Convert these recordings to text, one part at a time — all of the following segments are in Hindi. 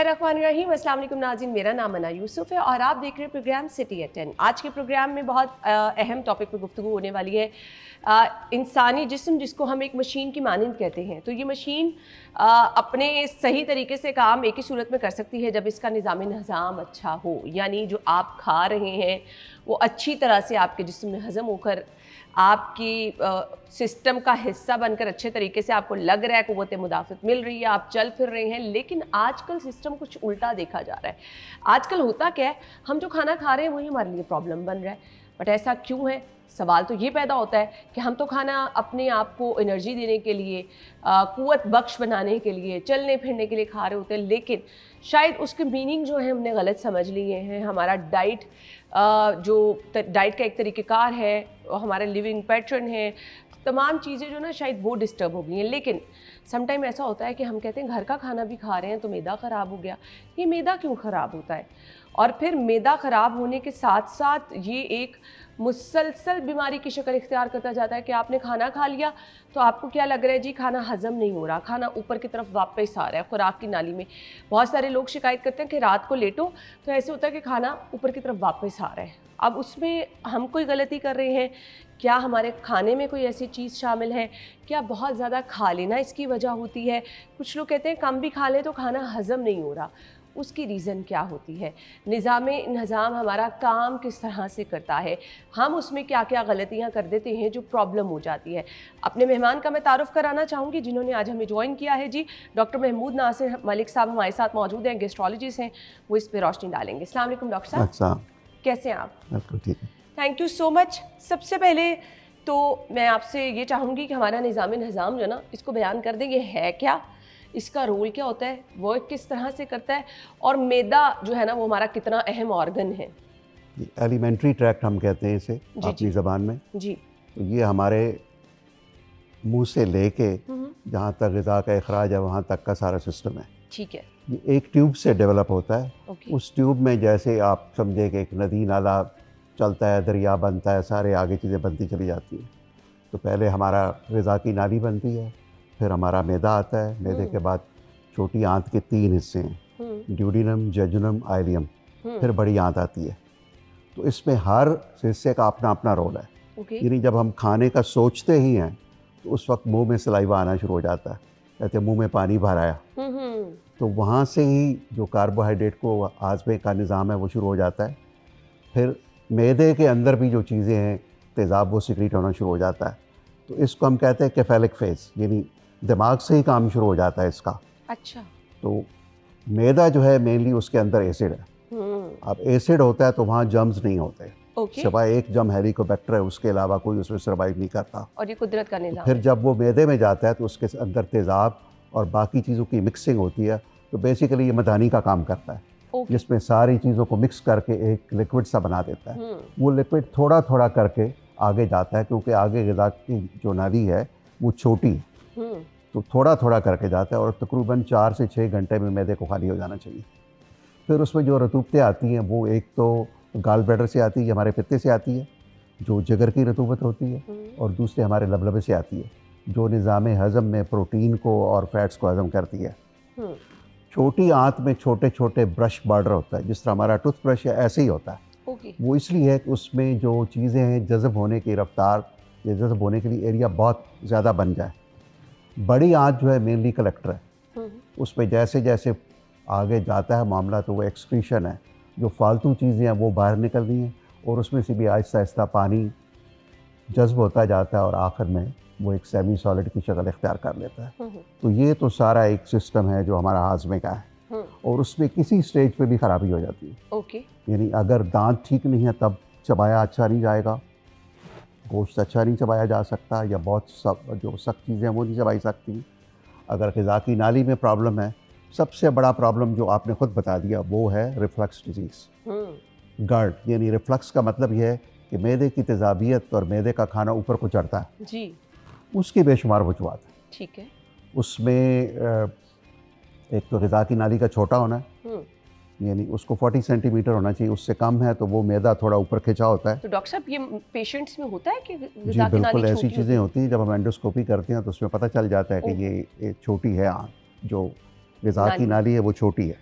बिस्मिल्लाहिर्रहमानिर्रहीम। अस्सलाम वालेकुम नाज़रीन, मेरा नाम अना यूसुफ है और आप देख रहे हैं प्रोग्राम सिटी एट 10। आज के प्रोग्राम में बहुत अहम टॉपिक पर गुफ्तगू होने वाली है। इंसानी जिस्म जिसको हम एक मशीन की मानंद कहते हैं, तो ये मशीन अपने सही तरीके से काम एक ही सूरत में कर सकती है जब इसका निज़ाम निज़ाम अच्छा हो, यानी जो आप खा रहे हैं वो अच्छी तरह से आपके जिस्म में हज़म होकर आपकी सिस्टम का हिस्सा बनकर अच्छे तरीके से आपको लग रहा है, क़ुव्वत मुदाफ़त मिल रही है, आप चल फिर रहे हैं। लेकिन आजकल सिस्टम कुछ उल्टा देखा जा रहा है। आजकल होता क्या है, हम जो खाना खा रहे हैं वही हमारे लिए प्रॉब्लम बन रहा है। बट ऐसा क्यों है? सवाल तो ये पैदा होता है कि हम तो खाना अपने आप को एनर्जी देने के लिए, क़ुव्वत बख्श बनाने के लिए, चलने फिरने के लिए खा रहे होते हैं, लेकिन शायद उसके मीनिंग जो है हमने गलत समझ लिए हैं। हमारा डाइट जो डाइट का एक तरीक़ेकार है, हमारा लिविंग पैटर्न है, तमाम चीज़ें जो ना शायद वो डिस्टर्ब हो गई हैं। लेकिन समटाइम ऐसा होता है कि हम कहते हैं घर का खाना भी खा रहे हैं तो मैदा ख़राब हो गया। ये मैदा क्यों ख़राब होता है? और फिर मैदा ख़राब होने के साथ साथ ये एक मुसलसल बीमारी की शक्ल इख्तियार करता जाता है कि आपने खाना खा लिया तो आपको क्या लग रहा है, जी खाना हज़म नहीं हो रहा, खाना ऊपर की तरफ वापस आ रहा है खुराक की नाली में। बहुत सारे लोग शिकायत करते हैं कि रात को लेटो तो ऐसे होता है कि खाना ऊपर की तरफ वापस आ रहा है। अब उसमें हम कोई गलती कर रहे हैं क्या? हमारे खाने में कोई ऐसी चीज़ शामिल है क्या? बहुत ज़्यादा खा लेना इसकी वजह होती है? कुछ लोग कहते हैं कम भी खा लें तो खाना हज़म नहीं हो रहा, उसकी रीज़न क्या होती है? निज़ाम हमारा काम किस तरह से करता है? हम उसमें क्या क्या गलतियां कर देते हैं जो प्रॉब्लम हो जाती है? अपने मेहमान का मैं तारुफ़ कराना चाहूँगी जिन्होंने आज हमें ज्वाइन किया है। जी डॉक्टर महमूद नासिर मलिक साहब हमारे साथ मौजूद हैं, गेस्ट्रोलॉजिस्ट हैं, वो इस पर रोशनी डालेंगे। अस्सलाम वालेकुम डॉक्टर साहब, कैसे हैं आप? बिल्कुल ठीक है, थैंक यू सो मच। सबसे पहले तो मैं आपसे ये चाहूँगी कि हमारा निज़ाम जो ना इसको बयान कर दें, ये है क्या, इसका रोल क्या होता है, वर्क किस तरह से करता है, और मैदा जो है ना वो हमारा कितना अहम ऑर्गन है? एलिमेंट्री ट्रैक्ट हम कहते हैं इसे अपनी ज़बान में जी। तो ये हमारे मुंह से लेके जहाँ तक ग़िज़ा का इखराज है वहाँ तक का सारा सिस्टम है। ठीक है। ये एक ट्यूब से डेवलप होता है। ओके। उस ट्यूब में जैसे आप समझे कि एक नदी नाला चलता है, दरिया बनता है, सारे आगे चीज़ें बनती चली जाती हैं। तो पहले हमारा ग़िज़ा की नाली बनती है, फिर हमारा मैदा आता है, मैदे के बाद छोटी आंत के 3 हिस्से हैं, ड्यूडिनम, जेजुनम, आइलियम, फिर बड़ी आंत आती है। तो इसमें हर हिस्से का अपना अपना रोल है। यानी जब हम खाने का सोचते ही हैं तो उस वक्त मुंह में सलाइवा आना शुरू हो जाता है, कहते हैं मुंह में पानी भर आया। तो वहाँ से ही जो कार्बोहाइड्रेट को हाज़मे का निज़ाम है वो शुरू हो जाता है। फिर मैदे के अंदर भी जो चीज़ें हैं तेज़ाब वो सिक्रीट होना शुरू हो जाता है। तो इसको हम कहते हैं केफेलिक फेज़, यानी दिमाग से ही काम शुरू हो जाता है इसका। अच्छा। तो मैदा जो है मेनली उसके अंदर एसिड है। अब एसिड होता है तो वहाँ जर्म्स नहीं होते, सिवाय एक जर्म हेलिकोबैक्टर है, उसके अलावा कोई उसमें सर्वाइव नहीं करता। और ये कुदरत का निज़ाम। तो फिर जब वो मैदे में जाता है तो उसके अंदर तेज़ाब और बाकी चीज़ों की मिक्सिंग होती है, तो बेसिकली ये मदानी का काम करता है, जिसमें सारी चीज़ों को मिक्स करके एक लिक्विड सा बना देता है। वो लिक्विड थोड़ा थोड़ा करके आगे जाता है, क्योंकि आगे ग़िज़ा की जो नाली है वो छोटी है, तो थोड़ा थोड़ा करके जाता है और तकरीबन 4 से 6 घंटे में मैदे को खाली हो जाना चाहिए। फिर उसमें जो रतूबतें आती हैं वो एक तो गाल ब्लैडर से आती है, हमारे पित्ते से आती है जो जिगर की रतूबत होती है, और दूसरे हमारे लबलबे से आती है जो निज़ाम हज़म में प्रोटीन को और फैट्स को हज़म करती है। छोटी आंत में छोटे छोटे ब्रश बॉर्डर होता है, जिस तरह हमारा टूथब्रश है ऐसे ही होता है। वो इसलिए है कि उसमें जो चीज़ें हैं जज़ब होने की रफ्तार या जज़ब होने के लिए एरिया बहुत ज़्यादा बन जाए। बड़ी आंत जो है मेनली कलेक्टर है, उसमें जैसे जैसे आगे जाता है मामला तो वो एक्सक्रीशन है, जो फालतू चीज़ें हैं वो बाहर निकल रही हैं और उसमें से भी आहिस्ता आहिस्ता पानी जज्ब होता जाता है और आखिर में वो एक सेमी सॉलिड की शक्ल इख्तियार कर लेता है। तो ये तो सारा एक सिस्टम है जो हमारा हाज़मे का है, और उसमें किसी स्टेज पे भी ख़राबी हो जाती है। यानी अगर दांत ठीक नहीं है तब चबाया अच्छा नहीं जाएगा, गोश्त अच्छा नहीं चबाया जा सकता, या बहुत जो सख्त चीज़ें हैं वो नहीं चबाई सकती। अगर ग़िज़ा की नाली में प्रॉब्लम है, सबसे बड़ा प्रॉब्लम जो आपने ख़ुद बता दिया वो है रिफ्लक्स डिजीज़, गर्ड। यानी रिफ्लक्स का मतलब यह है कि मैदे की तेज़ाबियत और मैदे का खाना ऊपर को चढ़ता है जी, उसकी बेशुमार वजूहात है। ठीक है। उसमें एक तो ग़िज़ा की नाली का छोटा होना है, यानी उसको 40 सेंटीमीटर होना चाहिए, उससे कम है तो वो मैदा थोड़ा ऊपर खिंचा होता है। तो डॉक्टर साहब ये पेशेंट्स में होता है कि जी बिल्कुल ऐसी चीज़ें होती हैं। जब हम एंडोस्कोपी करते हैं तो उसमें पता चल जाता है कि ये छोटी है आंत, जो ग़िज़ा की नाली है वो छोटी है।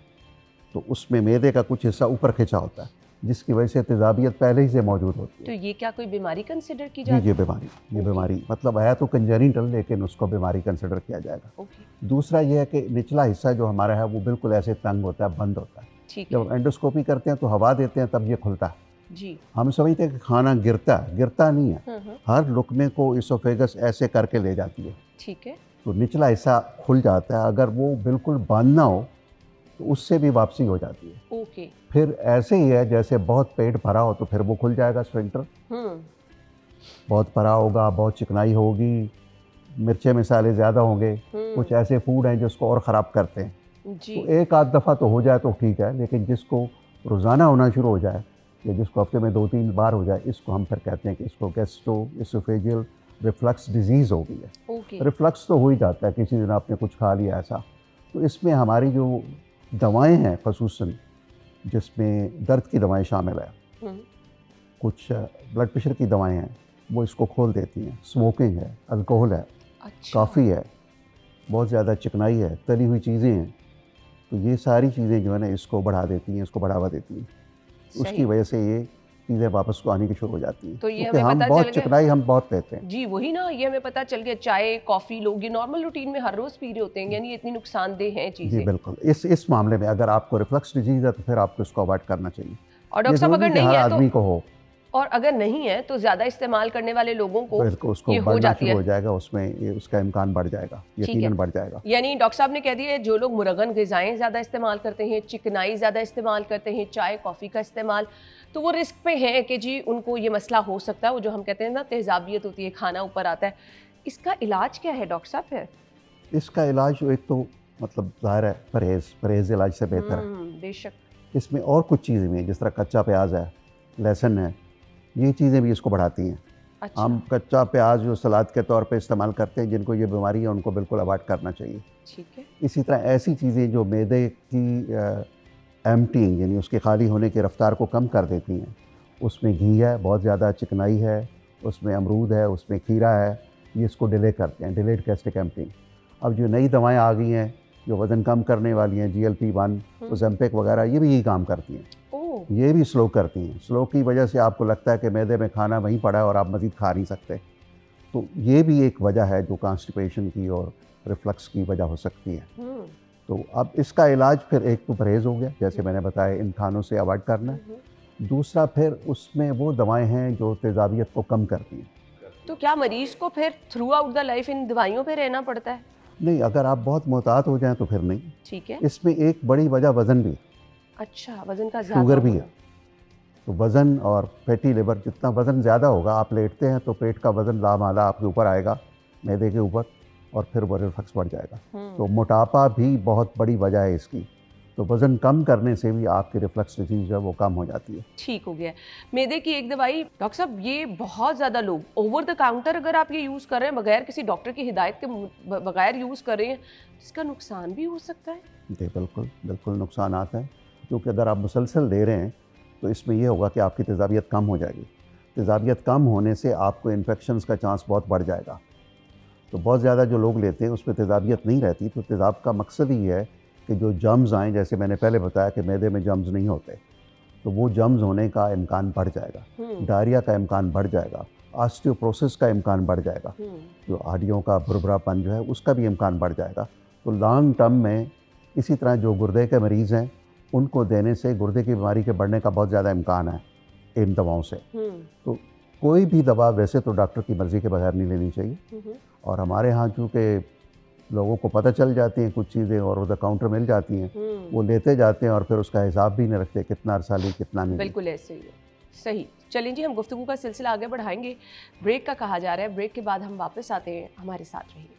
तो उसमें मैदे का कुछ हिस्सा ऊपर खिंचा होता है, जिसकी वजह से तेज़ाबियत पहले ही से मौजूद होती है। तो ये क्या कोई बीमारी कंसिडर की जी जाती ये है? बीमारी, ये बीमारी मतलब है तो कंजेनिटल, लेकिन उसको बीमारी कंसिडर किया जाएगा। ओके, दूसरा ये है कि निचला हिस्सा जो हमारा है वो बिल्कुल ऐसे तंग होता है, बंद होता है। ठीक जब है। हम एंडोस्कोपी करते हैं तो हवा देते हैं तब ये खुलता है। जी। हम समझते हैं कि खाना गिरता है, गिरता नहीं है। हाँ। हर लुकमे को इसोफेगस ऐसे करके ले जाती है, ठीक है। तो निचला हिस्सा खुल जाता है। अगर वो बिल्कुल बंद ना हो तो उससे भी वापसी हो जाती है। ओके। फिर ऐसे ही है जैसे बहुत पेट भरा हो तो फिर वो खुल जाएगा स्फिंक्टर। बहुत भरा होगा, बहुत चिकनाई होगी, मिर्चे मसाले ज़्यादा होंगे, कुछ ऐसे फूड हैं जिसको और ख़राब करते हैं। जी। तो एक आध दफ़ा तो हो जाए तो ठीक है, लेकिन जिसको रोज़ाना होना शुरू हो जाए या जिसको हफ्ते में 2-3 बार हो जाए, इसको हम फिर कहते हैं कि इसको गैस्ट्रोएसोफेजियल रिफ्लक्स डिजीज़ हो गई है। ओके। रिफ्लक्स तो हो ही जाता है, किसी दिन आपने कुछ खा लिया ऐसा। तो इसमें हमारी जो दवाएं हैं खसूसन, जिसमें दर्द की दवाएं शामिल है, कुछ ब्लड प्रेशर की दवाएं हैं, वो इसको खोल देती हैं। स्मोकिंग है, अल्कोहल है, अच्छा। काफ़ी है, बहुत ज़्यादा चिकनाई है, तली हुई चीज़ें हैं, तो ये सारी चीज़ें जो है ना इसको बढ़ा देती हैं, इसको बढ़ावा देती हैं। उसकी वजह से ये चीज़ें वापस को आनी की शुरू हो जाती हैं। तो ये क्योंकि हमें हम पता बहुत चल गया। चिकनाई हम बहुत लेते हैं। जी वही ना, ये हमें पता चल गया। चाय कॉफ़ी लोग ये नॉर्मल रूटीन में हर रोज़ पी रहे होते हैं, यानी ये इतनी नुकसानदेह हैं जी चीज़ें। बिल्कुल। इस मामले में अगर आपको रिफ्लक्स डिजीज़ है तो फिर आपको इसको अवॉइड करना चाहिए। और डॉक्टर साहब अगर ये नहीं हर है तो, आदमी को हो, और अगर नहीं है तो ज़्यादा इस्तेमाल करने वाले लोगों को बिल्कुल उसको ये हो बढ़ना जाती शुरू है। हो जाएगा, उसमें ये उसका इम्कान बढ़ जाएगा, यकीनन बढ़ जाएगा। यानी डॉक्टर साहब ने कह दिया जो लोग मुरगन ग़िज़ाएँ ज़्यादा इस्तेमाल करते हैं, चिकनाई ज़्यादा इस्तेमाल करते हैं, चाय कॉफ़ी का इस्तेमाल, तो वो रिस्क पे हैं कि जी उनको ये मसला हो सकता है। वो जो हम कहते हैं ना तेज़ाबियत होती है, खाना ऊपर आता है। इसका इलाज क्या है डॉक्टर साहब फिर? इसका इलाज एक तो मतलब ज़ाहिर है परहेज़ इलाज से बेहतर है। बेशक। इसमें और कुछ चीज़ें भी हैं, जिस तरह कच्चा प्याज है, लहसुन है, ये चीज़ें भी इसको बढ़ाती हैं। अच्छा। हम कच्चा प्याज जो सलाद के तौर पे इस्तेमाल करते हैं, जिनको ये बीमारी है उनको बिल्कुल अवॉइड करना चाहिए। ठीक है। इसी तरह ऐसी चीज़ें जो मैदे की एम्प्टिंग यानी उसके खाली होने की रफ्तार को कम कर देती हैं, उसमें घी है, बहुत ज़्यादा चिकनाई है, उसमें अमरूद है, उसमें खीरा है, ये इसको डिले करते हैं, डिलेड गैस्ट्रिक एम्प्टिंग। अब जो नई दवाएं आ गई हैं जो वज़न कम करने वाली हैं, GLP-1, ओज़ेम्पिक वगैरह, ये भी यही काम करती हैं। ये भी स्लो करती हैं। स्लो की वजह से आपको लगता है कि मैदे में खाना वहीं पड़ा है और आप मज़ीद खा नहीं सकते। तो ये भी एक वजह है जो कॉन्स्टिपेशन की और रिफ्लक्स की वजह हो सकती है। तो अब इसका इलाज फिर एक तो परहेज़ हो गया, जैसे मैंने बताया इन खानों से अवॉइड करना। दूसरा फिर उसमें वो दवाएं हैं जो तेज़ाबियत को कम करती हैं। तो क्या मरीज़ को फिर through out the life in दवाइयों पे रहना पड़ता है? नहीं, अगर आप बहुत मोहतात हो जाएं तो फिर नहीं। ठीक है। इसमें एक बड़ी वजह वज़न भी है। अच्छा, वज़न का ज़्यादा शुगर भी होना। है। तो वज़न और फैटी लिवर, जितना वज़न ज़्यादा होगा, आप लेटते हैं तो पेट का वज़न लामाला आपके ऊपर आएगा, मैदे के ऊपर, और फिर वो रिफ्लक्स बढ़ जाएगा। तो मोटापा भी बहुत बड़ी वजह है इसकी। तो वज़न कम करने से भी आपकी रिफ्लक्स डिजीज़ जो है वो कम हो जाती है। ठीक हो गया। मैदे की एक दवाई डॉक्टर साहब, ये बहुत ज़्यादा लोग ओवर द काउंटर अगर आप ये यूज़ कर रहे हैं, बगैर किसी डॉक्टर की हिदायत के बगैर यूज़ कर रहे हैं, इसका नुकसान भी हो सकता है? जी बिल्कुल, बिल्कुल नुकसानात हैं, क्योंकि अगर आप मुसलसल ले रहे हैं तो इसमें ये होगा कि आपकी तेज़ाबियत कम हो जाएगी। तेज़ाबियत कम होने से आपको इन्फेक्शंस का चांस बहुत बढ़ जाएगा। तो बहुत ज़्यादा जो लोग लेते हैं उसमें तेज़ाबियत नहीं रहती। तो तेज़ाब का मकसद ही है कि जो जर्म्स आएँ, जैसे मैंने पहले बताया कि मैदे में जर्म्स नहीं होते, तो वो जर्म्स होने का इम्कान बढ़ जाएगा, डायरिया का इम्कान बढ़ जाएगा, ऑस्टियोपोरोसिस का इम्कान बढ़ जाएगा, जो हड्डियों का भुरभुरापन जो है उसका भी इम्कान बढ़ जाएगा। तो लॉन्ग टर्म में इसी तरह जो गुर्दे के मरीज़ हैं उनको देने से गुर्दे की बीमारी के बढ़ने का बहुत ज़्यादा इम्कान है इन दवाओं से। तो कोई भी दवा वैसे तो डॉक्टर की मर्ज़ी के बगैर नहीं लेनी चाहिए। और हमारे यहाँ चूँकि लोगों को पता चल जाती हैं कुछ चीज़ें और ओवर द काउंटर मिल जाती हैं, वो लेते जाते हैं और फिर उसका हिसाब भी नहीं रखते कितना अरसा ली कितना नहीं। बिल्कुल ऐसे ही है। सही। चलिए जी, हम गुफ्तगू का सिलसिला आगे बढ़ाएंगे। ब्रेक का कहा जा रहा है, ब्रेक के बाद हम वापस आते हैं, हमारे साथ रहिएगा।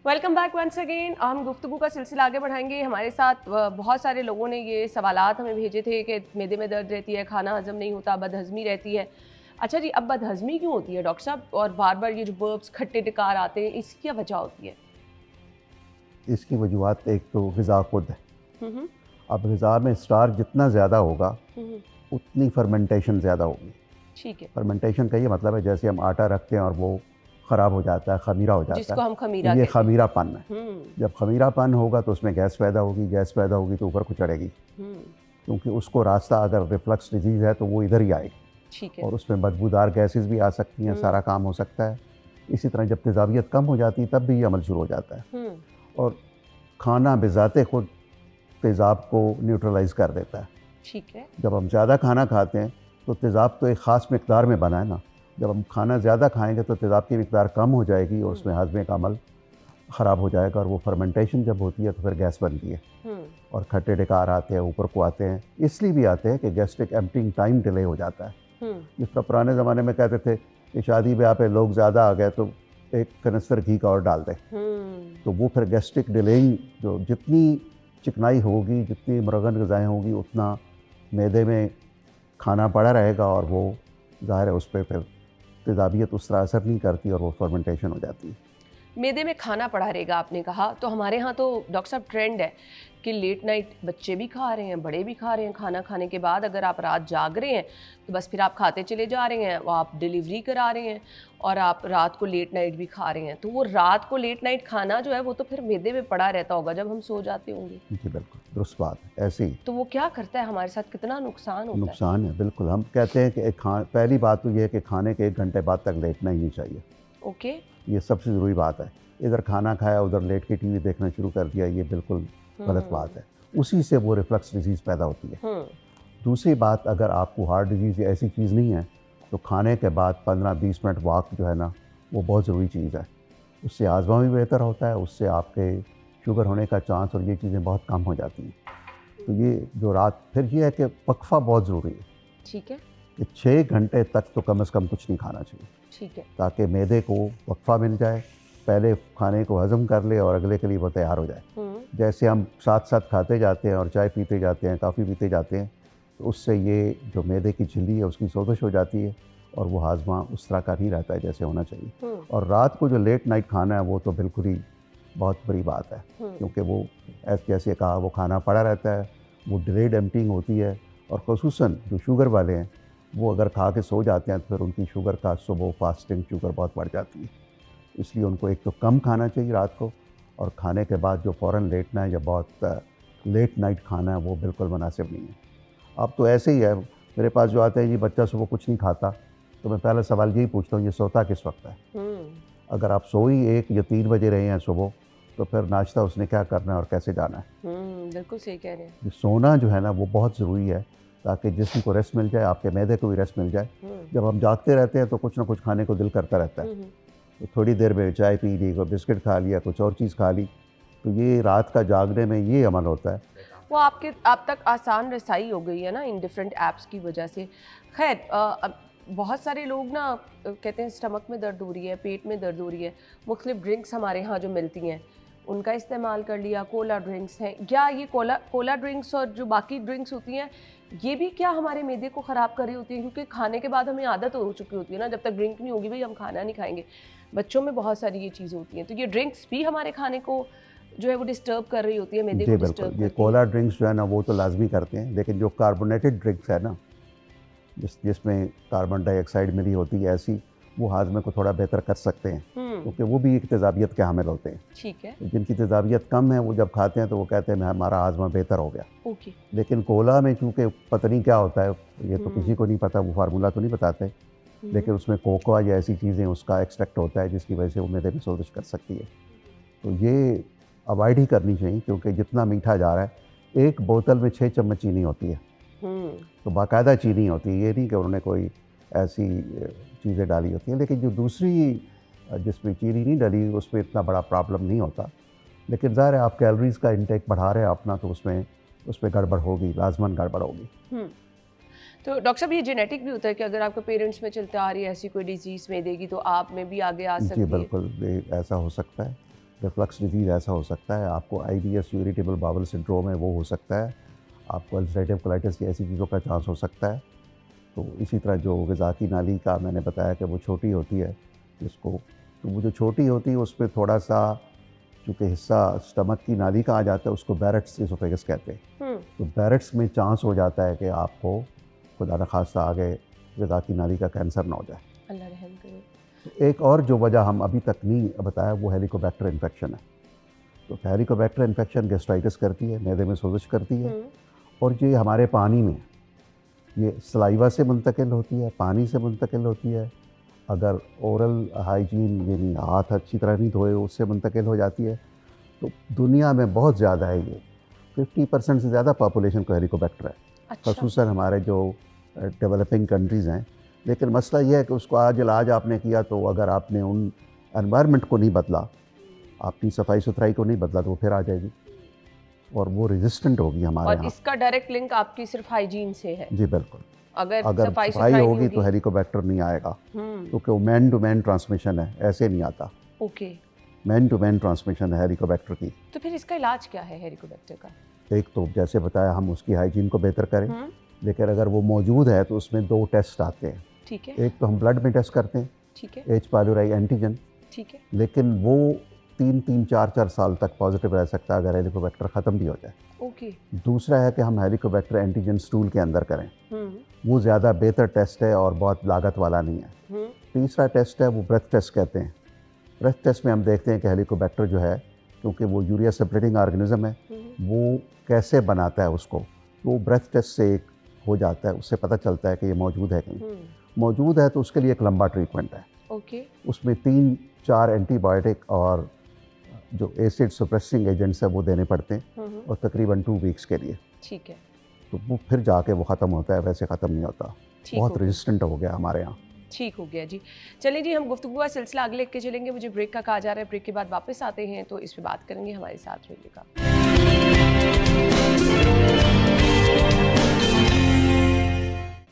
Welcome back once again. हम गुफ्तगू का सिलसिला आगे बढ़ाएंगे। हमारे साथ बहुत सारे लोगों ने ये सवालात हमें भेजे थे कि मैदे में दर्द रहती है, खाना हजम नहीं होता, बदहज़मी रहती है। अच्छा जी, अब बदहज़मी क्यों होती है डॉक्टर साहब, और बार बार ये जो बर्ब्स खट्टे टिकार आते हैं, इसकी क्या वजह होती है? इसकी वजूहत एक तो ग़िज़ा खुद है। अब ग़िज़ा में स्टार्च जितना ज़्यादा होगा उतनी फर्मेंटेशन ज़्यादा होगी। ठीक है। फर्मेंटेशन का ये मतलब है जैसे हम आटा रखते हैं और वो ख़राब हो जाता है, खमीरा हो जाता जिसको है। हम खमीरा ये कहते हैं। खमीरापन है। जब खमीरापन होगा तो उसमें गैस पैदा होगी, गैस पैदा होगी तो ऊपर को चढ़ेगी, क्योंकि उसको रास्ता अगर रिफ्लक्स डिजीज़ है तो वो इधर ही आएगी, ठीक है। और उसमें बदबूदार गैसेस भी आ सकती हैं, सारा काम हो सकता है। इसी तरह जब तेज़ाबियत कम हो जाती है तब भी ये अमल शुरू हो जाता है। और खाना बेज़ाते खुद तेज़ाब को न्यूट्रलाइज़ कर देता है। ठीक है। जब हम ज़्यादा खाना खाते हैं तो तेज़ाब तो एक ख़ास मिक़दार में बना है ना, जब हम खाना ज़्यादा खाएंगे तो तेज़ाब की मिक़दार कम हो जाएगी और उसमें हाजमे का अमल ख़राब हो जाएगा, और वो फर्मेंटेशन जब होती है तो फिर गैस बनती है और खट्टे डकार आते हैं, ऊपर को आते हैं। इसलिए भी आते हैं कि गैस्ट्रिक एम्प्टिंग टाइम डिले हो जाता है। जिस तरह पुराने ज़माने में कहते थे कि शादी ब्याह पे लोग ज़्यादा आ गए तो एक कनस्तर घी का और डाल दें, तो वो फिर गैस्ट्रिक डिलेइंग, जो जितनी चिकनाई होगी, जितनी मुरगन ग़िज़ाएँ होंगी, उतना मैदे में खाना पड़ा रहेगा और वो ज़ाहिर है उस पर फिर तेज़ाबियत उस तरह असर नहीं करती और वो फर्मेंटेशन हो जाती है। मैदे में खाना पड़ा रहेगा आपने कहा, तो हमारे यहाँ तो डॉक्टर साहब ट्रेंड है कि लेट नाइट बच्चे भी खा रहे हैं, बड़े भी खा रहे हैं। खाना खाने के बाद अगर आप रात जाग रहे हैं तो बस फिर आप खाते चले जा रहे हैं, वो आप डिलीवरी करा रहे हैं और आप रात को लेट नाइट भी खा रहे हैं। तो वो रात को लेट नाइट खाना जो है वो तो फिर मैदे में पड़ा रहता होगा जब हम सो जाते होंगे। जी बिल्कुल, दुरुस्त बात है, ऐसे ही। तो वो क्या करता है हमारे साथ, कितना नुकसान होता है? नुकसान है, बिल्कुल। हम कहते हैं कि पहली बात तो ये है कि खाने के 1 घंटे बाद तक लेटना ही नहीं चाहिए। ओके। ये सबसे ज़रूरी बात है। इधर खाना खाया, उधर लेट के टीवी देखना शुरू कर दिया, ये बिल्कुल गलत बात है। उसी से वो रिफ्लक्स डिजीज़ पैदा होती है। दूसरी बात, अगर आपको हार्ट डिजीज़ या ऐसी चीज़ नहीं है तो खाने के बाद 15-20 मिनट वॉक जो है ना, वो बहुत ज़रूरी चीज़ है। उससे आज़मा भी बेहतर होता है, उससे आपके शुगर होने का चांस और ये चीज़ें बहुत कम हो जाती हैं। तो ये जो रात, फिर ये है कि वक्फ़ा बहुत ज़रूरी है। ठीक है। कि 6 घंटे तक तो कम से कम कुछ नहीं खाना चाहिए। ठीक है। ताकि मैदे को वक्फ़ा मिल जाए, पहले खाने को हज़म कर ले और अगले के लिए वो तैयार हो जाए। जैसे हम साथ साथ खाते जाते हैं और चाय पीते जाते हैं, काफ़ी पीते जाते हैं, तो उससे ये जो मैदे की झिल्ली है उसकी सोजिश हो जाती है और वो हाजमा उस तरह का नहीं रहता है जैसे होना चाहिए। और रात को जो लेट नाइट खाना है वो तो बिल्कुल ही बहुत बड़ी बात है, क्योंकि वो जैसे कहा वो खाना पड़ा रहता है, वो डिलेड एम्प्टिंग होती है। और ख़ुसूसन जो शुगर वाले हैं वो अगर खा के सो जाते हैं तो फिर उनकी शुगर का सुबह फास्टिंग शुगर बहुत बढ़ जाती है। इसलिए उनको एक तो कम खाना चाहिए रात को, और खाने के बाद जो फ़ौरन लेटना है या बहुत लेट नाइट खाना है वो बिल्कुल मुनासिब नहीं है। अब तो ऐसे ही है, मेरे पास जो आता है, ये बच्चा सुबह कुछ नहीं खाता, तो मैं पहला सवाल यही पूछता हूँ, ये सोता किस वक्त है? अगर आप सोई 1 या 3 बजे रहे हैं सुबह, तो फिर नाश्ता उसने क्या करना है और कैसे जाना है? बिल्कुल सही कह रहे हैं। सोना जो है ना वो बहुत ज़रूरी है, ताकि जिस्म को रेस्ट मिल जाए, आपके मैदे को भी रेस्ट मिल जाए। जब हम जागते रहते हैं तो कुछ ना कुछ खाने को दिल करता रहता है, तो थोड़ी देर में चाय पी ली, कोई बिस्किट खा लिया, कुछ और चीज़ खा ली, तो ये रात का जागने में ये अमल होता है। वो आप तक आसान रसाई हो गई है ना इन डिफरेंट ऐप्स की वजह से। खैर, अब बहुत सारे लोग ना कहते हैं स्टमक में दर्द हो रही है, पेट में दर्द हो रही है, मुख्तलिफ ड्रिंक्स हमारे यहाँ जो मिलती हैं उनका इस्तेमाल कर लिया, कोला ड्रिंक्स हैं, या ये कोला ड्रिंक्स और जो बाकी ड्रिंक्स होती हैं ये भी क्या हमारे मैदे को ख़राब कर रही होती है? क्योंकि खाने के बाद हमें आदत हो चुकी होती है ना, जब तक ड्रिंक नहीं होगी भाई हम खाना नहीं खाएंगे। बच्चों में बहुत सारी ये चीज़ें होती हैं, तो ये ड्रिंक्स भी हमारे खाने को जो है वो डिस्टर्ब कर रही होती है, मैदे को डिस्टर्ब करती है। ये कोला ड्रिंक्स जो है ना वो तो लाजमी करते हैं, लेकिन जो कार्बोनेटेड ड्रिंक्स है ना, जिसमें कार्बन डाइऑक्साइड मिली होती है, ऐसी वो हाजमे को थोड़ा बेहतर कर सकते हैं, क्योंकि वो भी एक तेज़ाबियत के हामिल होते हैं। ठीक है। जिनकी तेज़ाबियत कम है वो जब खाते हैं तो वो कहते हैं हमारा हाजमा बेहतर हो गया। ओके। लेकिन कोला में चूँकि पता नहीं क्या होता है, ये तो किसी को नहीं पता, वो फार्मूला तो नहीं बताते, लेकिन उसमें कोकोआ या ऐसी चीज़ें उसका एक्सट्रैक्ट होता है जिसकी वजह से वो मैदे में सोजिश कर सकती है। तो ये अवॉइड ही करनी चाहिए, क्योंकि जितना मीठा जा रहा है, एक बोतल में 6 चम्मच चीनी होती है, तो बाकायदा चीनी होती है, ये नहीं कि उन्होंने कोई ऐसी चीज़ें डाली होती हैं। लेकिन जो दूसरी जिसमें चीनी नहीं डली उसमें इतना बड़ा प्रॉब्लम नहीं होता, लेकिन ज़ाहिर है आप कैलोरीज़ का इंटेक बढ़ा रहे हैं अपना, तो उसमें गड़बड़ होगी, लाजमन गड़बड़ होगी। तो डॉक्टर साहब ये जेनेटिक भी होता है कि अगर आपके पेरेंट्स में चलते आ रही है ऐसी कोई डिजीज़ मैदे की, तो आप में भी आगे आ सकती है? जी बिल्कुल, ये ऐसा हो सकता है। रिफ्लक्स डिजीज़ ऐसा हो सकता है, आपको IBS इरिटेबल बाउल सिंड्रोम है वो हो सकता है, आपको अल्सरेटिव कोलाइटिस की ऐसी चीज़ों का चांस हो सकता है। तो इसी तरह जो ग़िज़ा की नाली का मैंने बताया कि वो छोटी होती है, जिसको तो वो जो छोटी होती है उसमें थोड़ा सा चूँकि हिस्सा स्टमक की नाली का आ जाता है, उसको बैरेट्स एसोफेगस कहते हैं। तो बैरेट्स में चांस हो जाता है कि आपको खुदा न खास्ता आगे ग़िज़ा की नाली का कैंसर ना हो जाए। अल्लाह रहम करे। तो एक और जो वजह हम अभी तक नहीं बताया वो हेलिकोबैक्टर इन्फेक्शन है। तो हेलिकोबैक्टर इन्फेक्शन गैस्ट्राइटिस करती है, मैदे में सोजिश करती है, और ये हमारे पानी में, ये सलाइवा से मुंतकिल होती है, पानी से मुंतकिल होती है, अगर ओरल हाइजीन यानी हाथ अच्छी तरह नहीं धोए उससे मुंतकिल हो जाती है। तो दुनिया में बहुत ज़्यादा है, ये 50% से ज़्यादा पॉपुलेशन को हेलिकोबैक्टर है। अच्छा। ख़ुसूसन हमारे जो डेवलपिंग कंट्रीज़ हैं। लेकिन मसला ये है कि उसको आज इलाज आपने किया तो अगर आपने उन एनवायरनमेंट को नहीं बदला, आपकी सफाई सुथराई को नहीं बदला, तो वो फिर आ जाएगी और वो रेजिस्टेंट होगी हमारे यहाँ। और इसका डायरेक्ट लिंक आपकी सिर्फ हाइजीन से है? जी बिल्कुल। अगर सफाई होगी तो हेलिकोबैक्टर नहीं आएगा, क्योंकि वो मैन टू मैन ट्रांसमिशन है, ऐसे नहीं आता। Okay. Man to man transmission है हेलिकोबैक्टर की। तो फिर इसका इलाज क्या है हेलिकोबैक्टर का? एक तो जैसे बताया, हम उसकी हाइजीन को बेहतर करें, लेकिन अगर वो मौजूद है तो उसमें 2 टेस्ट आते हैं। ठीक है। एक तो हम ब्लड में टेस्ट करते हैं, ठीक है, H. pylori antigen. ठीक है। लेकिन वो 3-4 साल तक पॉजिटिव रह सकता है अगर हेलिकोबैक्टर ख़त्म भी हो जाए। ओके। दूसरा है कि हम हेलिकोबैक्टर एंटीजन स्टूल के अंदर करें, वो ज़्यादा बेहतर टेस्ट है और बहुत लागत वाला नहीं है। तीसरा टेस्ट है वो ब्रेथ टेस्ट कहते हैं। ब्रेथ टेस्ट में हम देखते हैं कि हेलिकोबैक्टर जो है, क्योंकि वो यूरिया सेपरेटिंग ऑर्गेनिज्म है, वो कैसे बनाता है उसको, वो ब्रेथ टेस्ट से एक हो जाता है, उससे पता चलता है कि ये मौजूद है कि नहीं। मौजूद है तो उसके लिए एक लंबा ट्रीटमेंट है। ओके। उसमें 3-4 एंटीबायोटिक और जो एसिड सप्रेसिंग एजेंट्स है वो देने पड़ते हैं, और तकरीबन 2 वीक्स के लिए। ठीक है। तो वो फिर जाके वो ख़त्म होता है, वैसे ख़त्म नहीं होता। बहुत रेजिस्टेंट हो गया हमारे यहाँ। ठीक हो गया जी। चलिए जी, हम गुफ्तगू का सिलसिला आगे लेके चलेंगे। मुझे ब्रेक का कहा जा रहा है, ब्रेक के बाद वापस आते हैं तो इस पर बात करेंगे। हमारे साथ रहिएगा।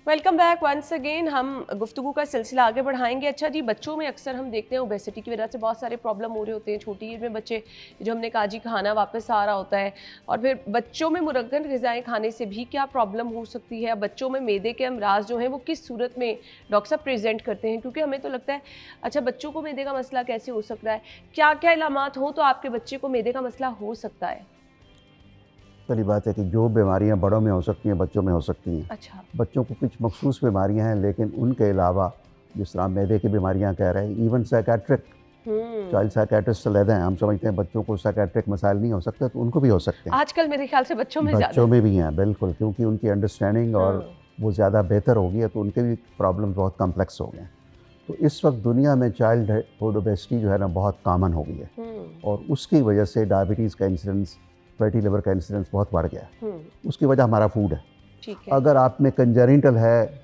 Welcome back once again. हम गुफ्तगू का सिलसिला आगे बढ़ाएंगे। अच्छा जी, बच्चों में अक्सर हम देखते हैं ओबेसिटी की वजह से बहुत सारे प्रॉब्लम हो रहे होते हैं। छोटी एज में बच्चे, जो हमने कहा जी, खाना वापस आ रहा होता है, और फिर बच्चों में मुरक्कन ग़िज़ाएँ खाने से भी क्या प्रॉब्लम हो सकती है? बच्चों में मैदे के अमराज जो हैं वो किस सूरत में डॉक्टर साहब प्रेजेंट करते हैं? क्योंकि हमें तो लगता है, अच्छा बच्चों को मैदे का मसला कैसे हो सकता है? क्या क्या इलामात हो तो आपके बच्चे को मैदे का मसला हो सकता है? पहली बात है कि जो बीमारियां बड़ों में हो सकती हैं बच्चों में हो सकती हैं। अच्छा। बच्चों को कुछ मखसूस बीमारियां हैं, लेकिन उनके अलावा जिस तरह मैदे की बीमारियां कह रहे हैं, इवन साइकेट्रिक, चाइल्ड साइकेट्रिस्ट से लेते हैं। हम समझते हैं बच्चों को साइकेट्रिक मसाइल नहीं हो सकते, तो उनको भी हो सकते हैं। आजकल मेरे ख्याल से बच्चों में भी हैं, बिल्कुल, क्योंकि उनकी अंडरस्टैंडिंग और वो ज़्यादा बेहतर हो गई है, तो उनके भी प्रॉब्लम बहुत कम्प्लेक्स हो गए हैं। तो इस वक्त दुनिया में चाइल्ड हुड ओबेसिटी जो है ना बहुत कॉमन हो गई है, और उसकी वजह से डायबिटीज़ का इंसिडेंस, फैटी लिवर का इंसिडेंस बहुत बढ़ गया है। उसकी वजह हमारा फूड है। ठीक है। अगर आप में कंजेनिटल है,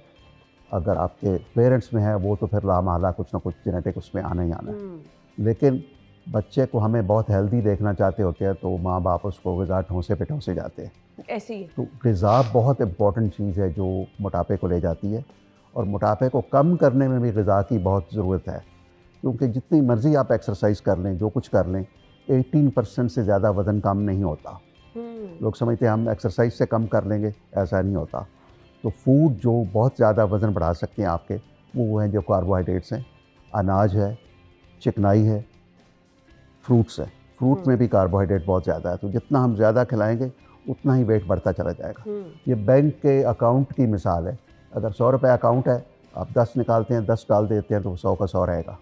अगर आपके पेरेंट्स में है, वो तो फिर लामाला कुछ ना कुछ जेनेटिक उसमें आना ही आना है। लेकिन बच्चे को हमें बहुत हेल्दी देखना चाहते होते हैं, तो माँ बाप उसको ग़िज़ा ठोंसे पे ठोंसे जाते हैं। ऐसे ही। तो ग़िज़ा बहुत इम्पॉर्टेंट चीज़ है जो मोटापे को ले जाती है, और मोटापे को कम करने में भी ग़िज़ा की बहुत ज़रूरत है। क्योंकि जितनी मर्ज़ी आप एक्सरसाइज कर लें, जो कुछ कर लें, 18% से ज़्यादा वज़न कम नहीं होता। लोग समझते हैं हम एक्सरसाइज से कम कर लेंगे, ऐसा नहीं होता। तो फूड जो बहुत ज़्यादा वज़न बढ़ा सकते हैं आपके, वो हैं जो कार्बोहाइड्रेट्स हैं, अनाज है, चिकनाई है, फ्रूट्स है। फ्रूट में भी कार्बोहाइड्रेट बहुत ज़्यादा है, तो जितना हम ज़्यादा खिलाएंगे उतना ही वेट बढ़ता चला जाएगा। ये बैंक के अकाउंट की मिसाल है। अगर 100 रुपये अकाउंट है, आप 10 निकालते हैं, 10 डाल देते हैं, तो 100 का 100 रहेगा।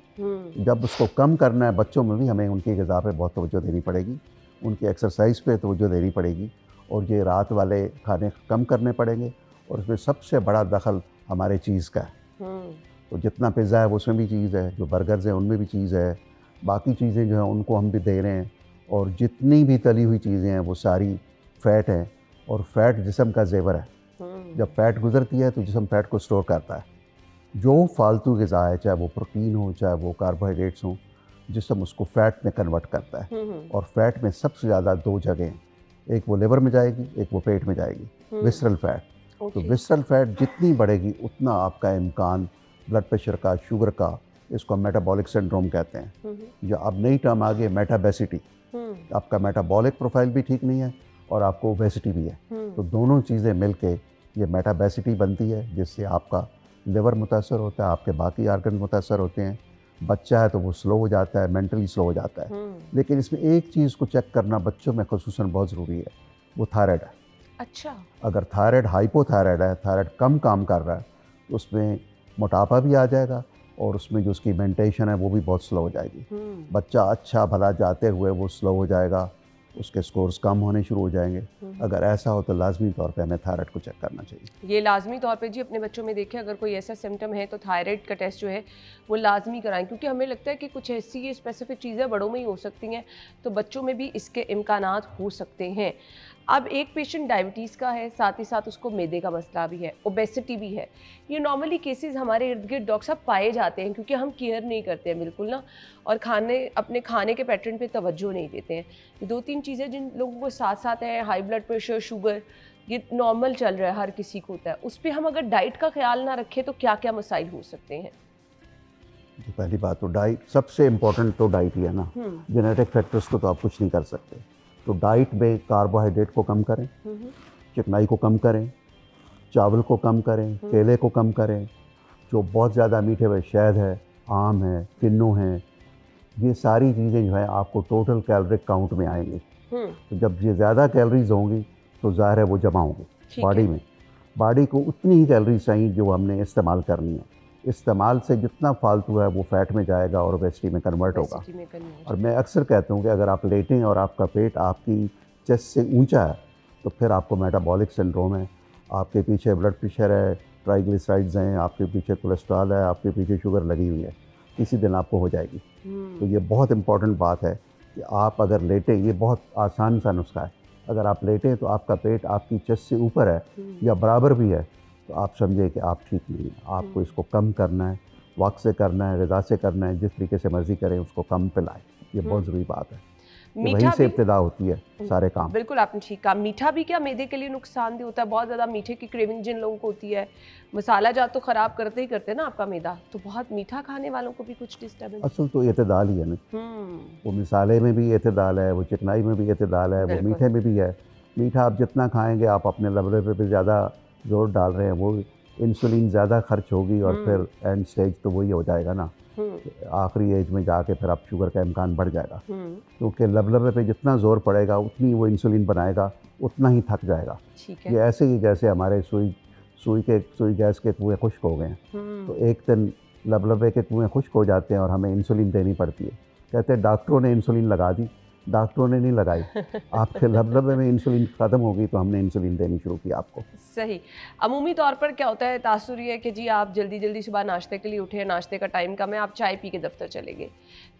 जब उसको कम करना है, बच्चों में भी हमें उनकी ग़िज़ा पे बहुत तवज्जो देनी पड़ेगी, उनकी एक्सरसाइज पे तवज्जो देनी पड़ेगी, और ये रात वाले खाने कम करने पड़ेंगे। और इसमें सबसे बड़ा दखल हमारे चीज़ का है। तो जितना पिज़्ज़ा है वो उसमें भी चीज़ है, जो बर्गर्स हैं उनमें भी चीज़ है, बाकी चीज़ें जो हैं उनको हम भी दे रहे हैं, और जितनी भी तली हुई चीज़ें हैं वो सारी फ़ैट हैं, और फ़ैट जिस्म का ज़ेवर है। जब फ़ैट गुजरती है तो जिस्म फ़ैट को स्टोर करता है। जो फालतू ग़िज़ा है, चाहे वो प्रोटीन हो, चाहे वो कार्बोहाइड्रेट्स हों, जिस्म उसको फ़ैट में कन्वर्ट करता है। और फ़ैट में सबसे ज़्यादा 2 जगह हैं, एक वो लिवर में जाएगी, एक वो पेट में जाएगी, विसरल फ़ैट। तो विसरल फ़ैट जितनी बढ़ेगी उतना आपका इम्कान ब्लड प्रेशर का, शुगर का, इसको मेटाबॉलिक सिंड्रोम कहते हैं, या अब नई टर्म आ गई मेटाबेसिटी। आपका मेटाबॉलिक प्रोफाइल भी ठीक नहीं है और आपको ओबेसिटी भी है। तो दोनों चीज़ें मिलके ये मेटाबेसिटी बनती है, जिससे आपका लिवर मुतासर होता है, आपके बाकी आर्गन मुतासर होते हैं। बच्चा है तो वो स्लो हो जाता है, मेंटली स्लो हो जाता है। लेकिन इसमें एक चीज़ को चेक करना बच्चों में खुसूसन बहुत ज़रूरी है, वो थायराइड है। अच्छा। अगर थायराइड हाइपोथायराइड है, थायराइड कम काम कर रहा है, तो उसमें मोटापा भी आ जाएगा और उसमें जो उसकी मेंटेशन है वो भी बहुत स्लो हो जाएगी। बच्चा अच्छा भला जाते हुए वो स्लो हो जाएगा, उसके स्कोर्स कम होने शुरू हो जाएंगे। अगर ऐसा हो तो लाजमी तौर पे हमें थायराइड को चेक करना चाहिए। ये लाजमी तौर पे जी अपने बच्चों में देखें, अगर कोई ऐसा सिम्टम है तो थायराइड का टेस्ट जो है वो लाजमी कराएं, क्योंकि हमें लगता है कि कुछ ऐसी स्पेसिफिक चीज़ें बड़ों में ही हो सकती हैं, तो बच्चों में भी इसके इम्कानात हो सकते हैं। अब एक पेशेंट डायबिटीज़ का है, साथ ही साथ उसको मैदे का मसला भी है, ओबेसिटी भी है। ये नॉर्मली केसेस हमारे इर्द गिर्द डॉक्टर साहब पाए जाते हैं, क्योंकि हम केयर नहीं करते हैं बिल्कुल ना, और अपने खाने के पैटर्न पे तवज्जो नहीं देते हैं। ये 2-3 चीज़ें जिन लोगों को साथ साथ है, हाई ब्लड प्रेशर, शुगर, ये नॉर्मल चल रहा है, हर किसी को होता है। उस पर हम अगर डाइट का ख्याल ना रखें तो क्या क्या मसाइल हो सकते हैं? तो पहली बात तो डाइट, सबसे इम्पोर्टेंट तो डाइट ही है ना। जेनेटिक फैक्टर्स को तो आप कुछ नहीं कर सकते, तो डाइट में कार्बोहाइड्रेट को कम करें, चिकनाई को कम करें, चावल को कम करें, केले को कम करें, जो बहुत ज़्यादा मीठे हुए शहद है, आम है, किन्नू है, ये सारी चीज़ें जो है आपको टोटल कैलोरिक काउंट में आएंगी। तो जब ये ज़्यादा कैलोरीज होंगी तो ज़ाहिर है वो जमा होंगी बॉडी में। बॉडी को उतनी ही कैलोरीज चाहिए जो हमने इस्तेमाल करनी है। इस्तेमाल से जितना फालतू है वो फैट में जाएगा और ओबेसिटी में कन्वर्ट होगा। और मैं अक्सर कहता हूँ कि अगर आप लेटें और आपका पेट आपकी चेस्ट से ऊंचा है तो फिर आपको मेटाबॉलिक सिंड्रोम है, आपके पीछे ब्लड प्रेशर है, ट्राइग्लिसराइड्स हैं, आपके पीछे कोलेस्ट्रॉल है, आपके पीछे शुगर लगी हुई है, किसी दिन आपको हो जाएगी। तो ये बहुत इंपॉर्टेंट बात है कि आप अगर लेटें, ये बहुत आसान सा नुस्खा है, अगर आप लेटें तो आपका पेट आपकी चेस्ट से ऊपर है या बराबर भी है तो आप समझे कि आप ठीक नहीं हैं। आपको इसको कम करना है, वक्त से करना है, ग़िज़ा से करना है, जिस तरीके से मर्ज़ी करें उसको कम पिलाएं। ये बहुत ज़रूरी बात है, वहीं से इब्तिदा होती है सारे काम। बिल्कुल आपने ठीक कहा। मीठा भी क्या मैदे के लिए नुकसानदेह होता है? बहुत ज़्यादा मीठे की क्रेविंग जिन लोगों को होती है, मसाला जात तो ख़राब करते ही करते हैं ना आपका मैदा, तो बहुत मीठा खाने वालों को भी कुछ डिस्टर्बेंस? असल तो एतदाल ही है ना, वो मिसाले में भी एतदाल है, वो चिकनाई में भी एतदाल है, वो मीठे में भी है। मीठा आप जितना खाएँगे आप अपने लेवल पे ज़्यादा जोर डाल रहे हैं, वो इंसुलिन ज़्यादा खर्च होगी और फिर एंड स्टेज तो वही हो जाएगा ना, आखिरी एज में जाके फिर आप शुगर का इम्कान बढ़ जाएगा, क्योंकि लबलबे पे जितना ज़ोर पड़ेगा उतनी वो इंसुलिन बनाएगा, उतना ही थक जाएगा। ये ऐसे ही जैसे हमारे सुई गैस के कुएँ खुश्क हो गए हैं, तो एक दिन लबलबे के कुएँ खुश्क हो जाते हैं और हमें इंसुलिन देनी पड़ती है। कहते हैं डॉक्टरों ने इंसुलिन लगा दी, डॉक्टरों ने नहीं लगाई, आपके लबलबे में इंसुलिन ख़त्म हो गई तो हमने इंसुलिन देनी शुरू की आपको। सही। अमूमी तौर पर क्या होता है, तासुर ये है कि जी आप जल्दी सुबह नाश्ते के लिए उठे, नाश्ते का टाइम कम है, आप चाय पी के दफ्तर चले गए,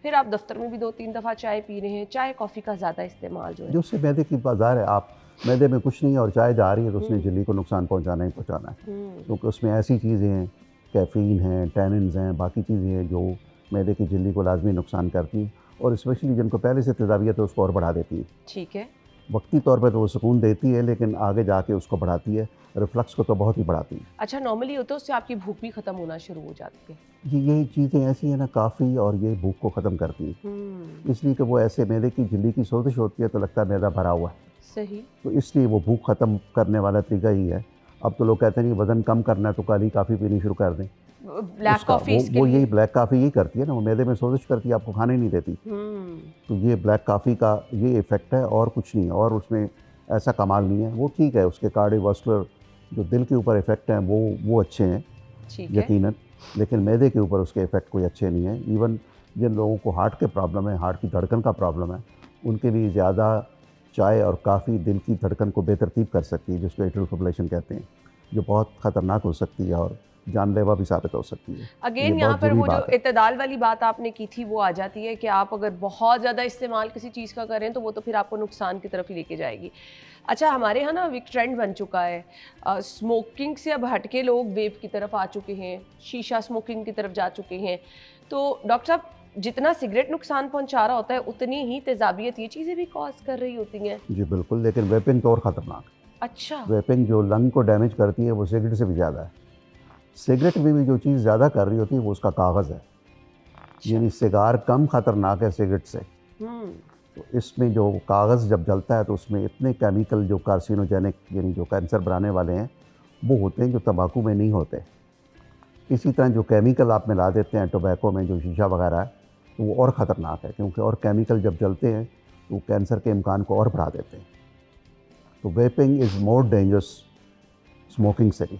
फिर आप दफ्तर में भी 2-3 दफ़ा चाय पी रहे हैं, चाय कॉफ़ी का ज़्यादा इस्तेमाल जो है, जो उससे मैदे की बाजार है, आप मैदे में कुछ नहीं है और चाय जा रही है तो उसने झिल्ली को नुकसान पहुँचाना ही पहुँचाना है, क्योंकि उसमें ऐसी चीज़ें हैं, कैफ़ीन हैं, टैनिन्स हैं, बाकी चीज़ें हैं जो मैदे की झिल्ली को लाजमी नुकसान करती हैं और स्पेशली जिनको पहले से तेज़ाबियत है उसको और बढ़ा देती है। ठीक है। वक्ती तौर पे तो वो सुकून देती है लेकिन आगे जाके उसको बढ़ाती है, रिफ्लक्स को तो बहुत ही बढ़ाती है। अच्छा, नॉर्मली होता है उससे आपकी भूख भी ख़त्म होना शुरू हो जाती है? जी, ये चीज़ें ऐसी हैं ना, काफ़ी और ये भूख को ख़त्म करती है, इसलिए कि वो ऐसे मैदे की झिल्ली की सोजिश होती है तो लगता है मैदा भरा हुआ है। सही। तो इसलिए वो भूख ख़त्म करने वाला तरीका ही है। अब तो लोग कहते हैं कि वज़न कम करना है तो काली काफ़ी पीनी शुरू कर दें। ब्लैक कॉफ़ी वो यही ब्लैक कॉफ़ी यही करती है ना, वो मैदे में सोजिश करती है, आपको खाने नहीं देती। तो ये ब्लैक कॉफ़ी का ये इफ़ेक्ट है और कुछ नहीं है, और उसमें ऐसा कमाल नहीं है। वो ठीक है, उसके कार्डियोवास्कुलर जो दिल के ऊपर इफ़ेक्ट हैं वो अच्छे हैं यकीनन, लेकिन मैदे के ऊपर उसके इफ़ेक्ट कोई अच्छे नहीं है। इवन जिन लोगों को हार्ट के प्रॉब्लम है, हार्ट की धड़कन का प्रॉब्लम है, उनके लिए ज़्यादा चाय और काफ़ी दिल की धड़कन को बेतरतीब कर सकती है, जिसको एट्रियल फिब्रिलेशन कहते हैं, जो बहुत ख़तरनाक हो सकती है और जानलेवा भी साबित हो सकती है। अगेन यहाँ पर वो जो इत्तेदाल वाली बात आपने की थी वो आ जाती है कि आप अगर बहुत ज़्यादा इस्तेमाल किसी चीज़ का करें तो वो तो फिर आपको नुकसान की तरफ ही लेके जाएगी। अच्छा, हमारे यहाँ ना एक ट्रेंड बन चुका है, स्मोकिंग से अब हटके लोग वेप की तरफ आ चुके हैं, शीशा स्मोकिंग की तरफ जा चुके हैं। तो डॉक्टर साहब, जितना सिगरेट नुकसान पहुँचा रहा होता है उतनी ही तेज़ाबियत ये चीज़ें भी कॉज कर रही होती हैं? जी बिल्कुल, लेकिन वेपिंग तो और ख़तरनाक। अच्छा। वेपिंग जो लंग को डैमेज करती है वो सिगरेट से भी ज़्यादा है। सिगरेट में भी जो चीज़ ज़्यादा कर रही होती है वो उसका कागज़ है, यानी सिगार कम ख़तरनाक है सिगरेट से। तो इसमें जो कागज़ जब जलता है तो उसमें इतने केमिकल जो कार्सिनोजेनिक यानी जो कैंसर बनाने वाले हैं वो होते हैं जो तंबाकू में नहीं होते। इसी तरह जो केमिकल आप मिला देते हैं टोबैको में, जो शीशा वगैरह है, तो वो और ख़तरनाक है, क्योंकि और केमिकल जब जलते हैं तो कैंसर के इम्कान को और बढ़ा देते हैं। तो vaping is more dangerous smoking से भी।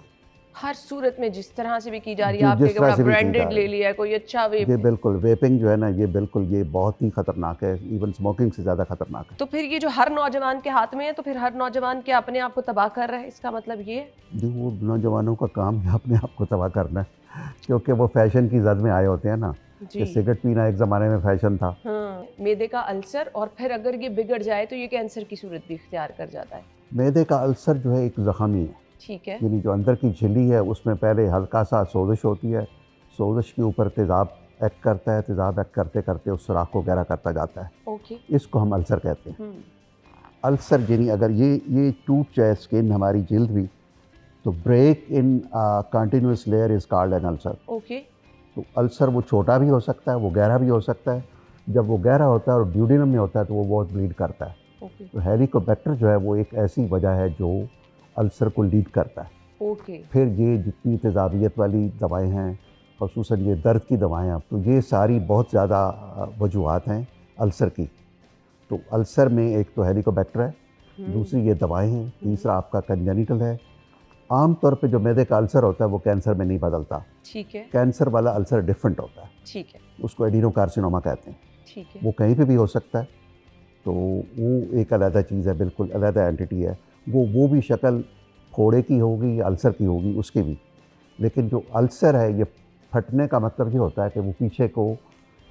हर सूरत में जिस तरह से भी की जा रही है, जी, आपके जिस तरह बड़ा से भी की जा ब्रांडेड रही ले है। लिया है, कोई अच्छा वेप। ये बिल्कुल वेपिंग जो है ना, ये बिल्कुल ये बहुत ही ख़तरनाक है, इवन स्मोकिंग से ज़्यादा ख़तरनाक है। तो फिर ये जो हर नौजवान के हाथ में है, तो फिर हर नौजवान के अपने आप को तबाह कर रहा है, इसका मतलब ये है? जी, वो नौजवानों का काम है अपने आप को तबाह करना, क्योंकि वो फैशन की जद में आए होते हैं ना, कि जी सिगरेट पीना एक ज़माने में फैशन था। हाँ, मैदे का अल्सर, और फिर अगर ये बिगड़ जाए तो ये कैंसर की सूरत भी इख्तियार कर जाता है। मैदे का अल्सर जो है एक ज़ख़म ही है, ठीक है। यानी जो अंदर की झिल्ली है उसमें पहले हल्का सा सोजिश होती है, सोजिश के ऊपर तेज़ाब एक्ट करता है, तेज़ाब एक्ट करते करते उस सुराख को गहरा करता जाता है, ओके। इसको हम अल्सर कहते हैं। अल्सर यानी अगर ये टूट जाए स्किन हमारी जिल्द भी, तो break in continuous layer is called an ulcer. Okay. तो अल्सर वो छोटा भी हो सकता है, वो गहरा भी हो सकता है। जब वो गहरा होता है और ड्यूडेनम में होता है तो वो बहुत ब्लीड करता है। ओके। तो हेलिकोबैक्टर जो है वो एक ऐसी वजह है जो अल्सर को लीड करता है। ओके। फिर ये जितनी तेज़ाबियत वाली दवाएं हैं, ख़ुसूसन ये दर्द की दवाएं हैं, तो ये सारी बहुत ज़्यादा वजूहात हैं अल्सर की। तो अल्सर में एक तो हेलिकोबैक्टर है, दूसरी ये दवाएं हैं, तीसरा आपका कंजेनिटल है। आम तौर पे जो मैदे का अल्सर होता है वो कैंसर में नहीं बदलता। ठीक है। कैंसर वाला अल्सर डिफरेंट होता है, ठीक है। उसको एडिनोकार्सिनोमा कहते हैं। ठीक है। वो कहीं पे भी हो सकता है, तो वो एक अलग चीज़ है, बिल्कुल अलग एंटिटी है। वो भी शक्ल फोड़े की होगी या अल्सर की होगी, उसकी भी। लेकिन जो अल्सर है, ये फटने का मतलब ये होता है कि वो पीछे को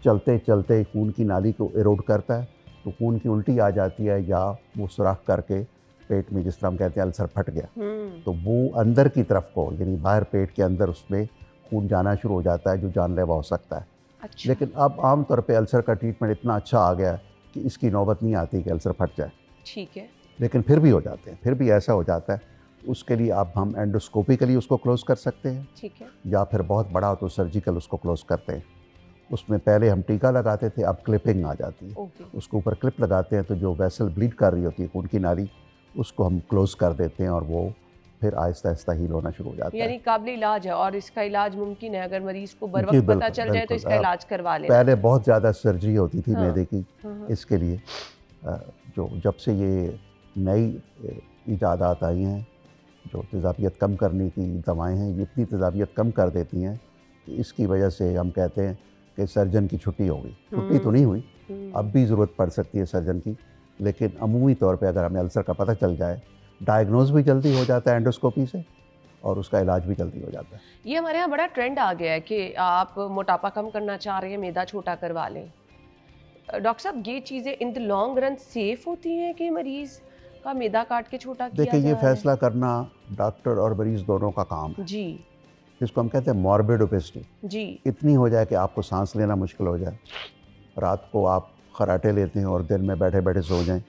चलते चलते खून की नाली को एरोड करता है, तो खून की उल्टी आ जाती है, या वो सुराख करके पेट में, जिस तरह हम कहते हैं अल्सर फट गया, तो वो अंदर की तरफ को, यानी बाहर पेट के अंदर उसमें खून जाना शुरू हो जाता है, जो जानलेवा हो सकता है। अच्छा। लेकिन अब आम तौर पे अल्सर का ट्रीटमेंट इतना अच्छा आ गया है कि इसकी नौबत नहीं आती कि अल्सर फट जाए। ठीक है। लेकिन फिर भी हो जाते हैं, फिर भी ऐसा हो जाता है, उसके लिए अब हम एंडोस्कोपिकली उसको क्लोज़ कर सकते हैं, ठीक है। या फिर बहुत बड़ा हो तो सर्जिकल उसको क्लोज़ करते हैं। उसमें पहले हम टीका लगाते थे, अब क्लिपिंग आ जाती है। ओके। उसके ऊपर क्लिप लगाते हैं, तो जो वेसल ब्लीड कर रही होती है, खून की नाली, उसको हम क्लोज़ कर देते हैं, और वो फिर आहिस्ता आहिस्ता हील होना शुरू हो जाता है। यानी काबिल इलाज है, और इसका इलाज मुमकिन है अगर मरीज को बर जी, वक्त पता बिल्कुल, चल जाए तो बिल्कुल। इसका इलाज करवा लेना। पहले बहुत ज़्यादा सर्जरी होती थी हाँ, मैदे की, हाँ। इसके लिए। जो जब से ये नई ईजादात आई हैं, जो तेज़ाबियत कम करने की दवाएं हैं, ये इतनी तेज़ाबियत कम कर देती हैं कि इसकी वजह से हम कहते हैं कि सर्जन की छुट्टी हो गई। छुट्टी तो नहीं हुई, अब भी ज़रूरत पड़ सकती है सर्जन की, लेकिन अमूमी तौर पे अगर हमें अल्सर का पता चल जाए, डायग्नोज भी जल्दी हो जाता है एंडोस्कोपी से, और उसका इलाज भी जल्दी हो जाता है। ये हमारे यहाँ बड़ा ट्रेंड आ गया है कि आप मोटापा कम करना चाह रहे हैं, मैदा छोटा करवा लें। डॉक्टर साहब, ये चीज़ें in the long run safe होती हैं कि मरीज़ का मैदा काट के छोटा किया देखिए, ये जा रहा है? फैसला करना डॉक्टर और मरीज़ दोनों का काम है। जी जिसको हम कहते हैं मॉर्बिड ओबेसिटी, जी। इतनी हो जाए कि आपको सांस लेना मुश्किल हो जाए, रात को आप खराटे लेते हैं और दिन में बैठे बैठे सो जाएं।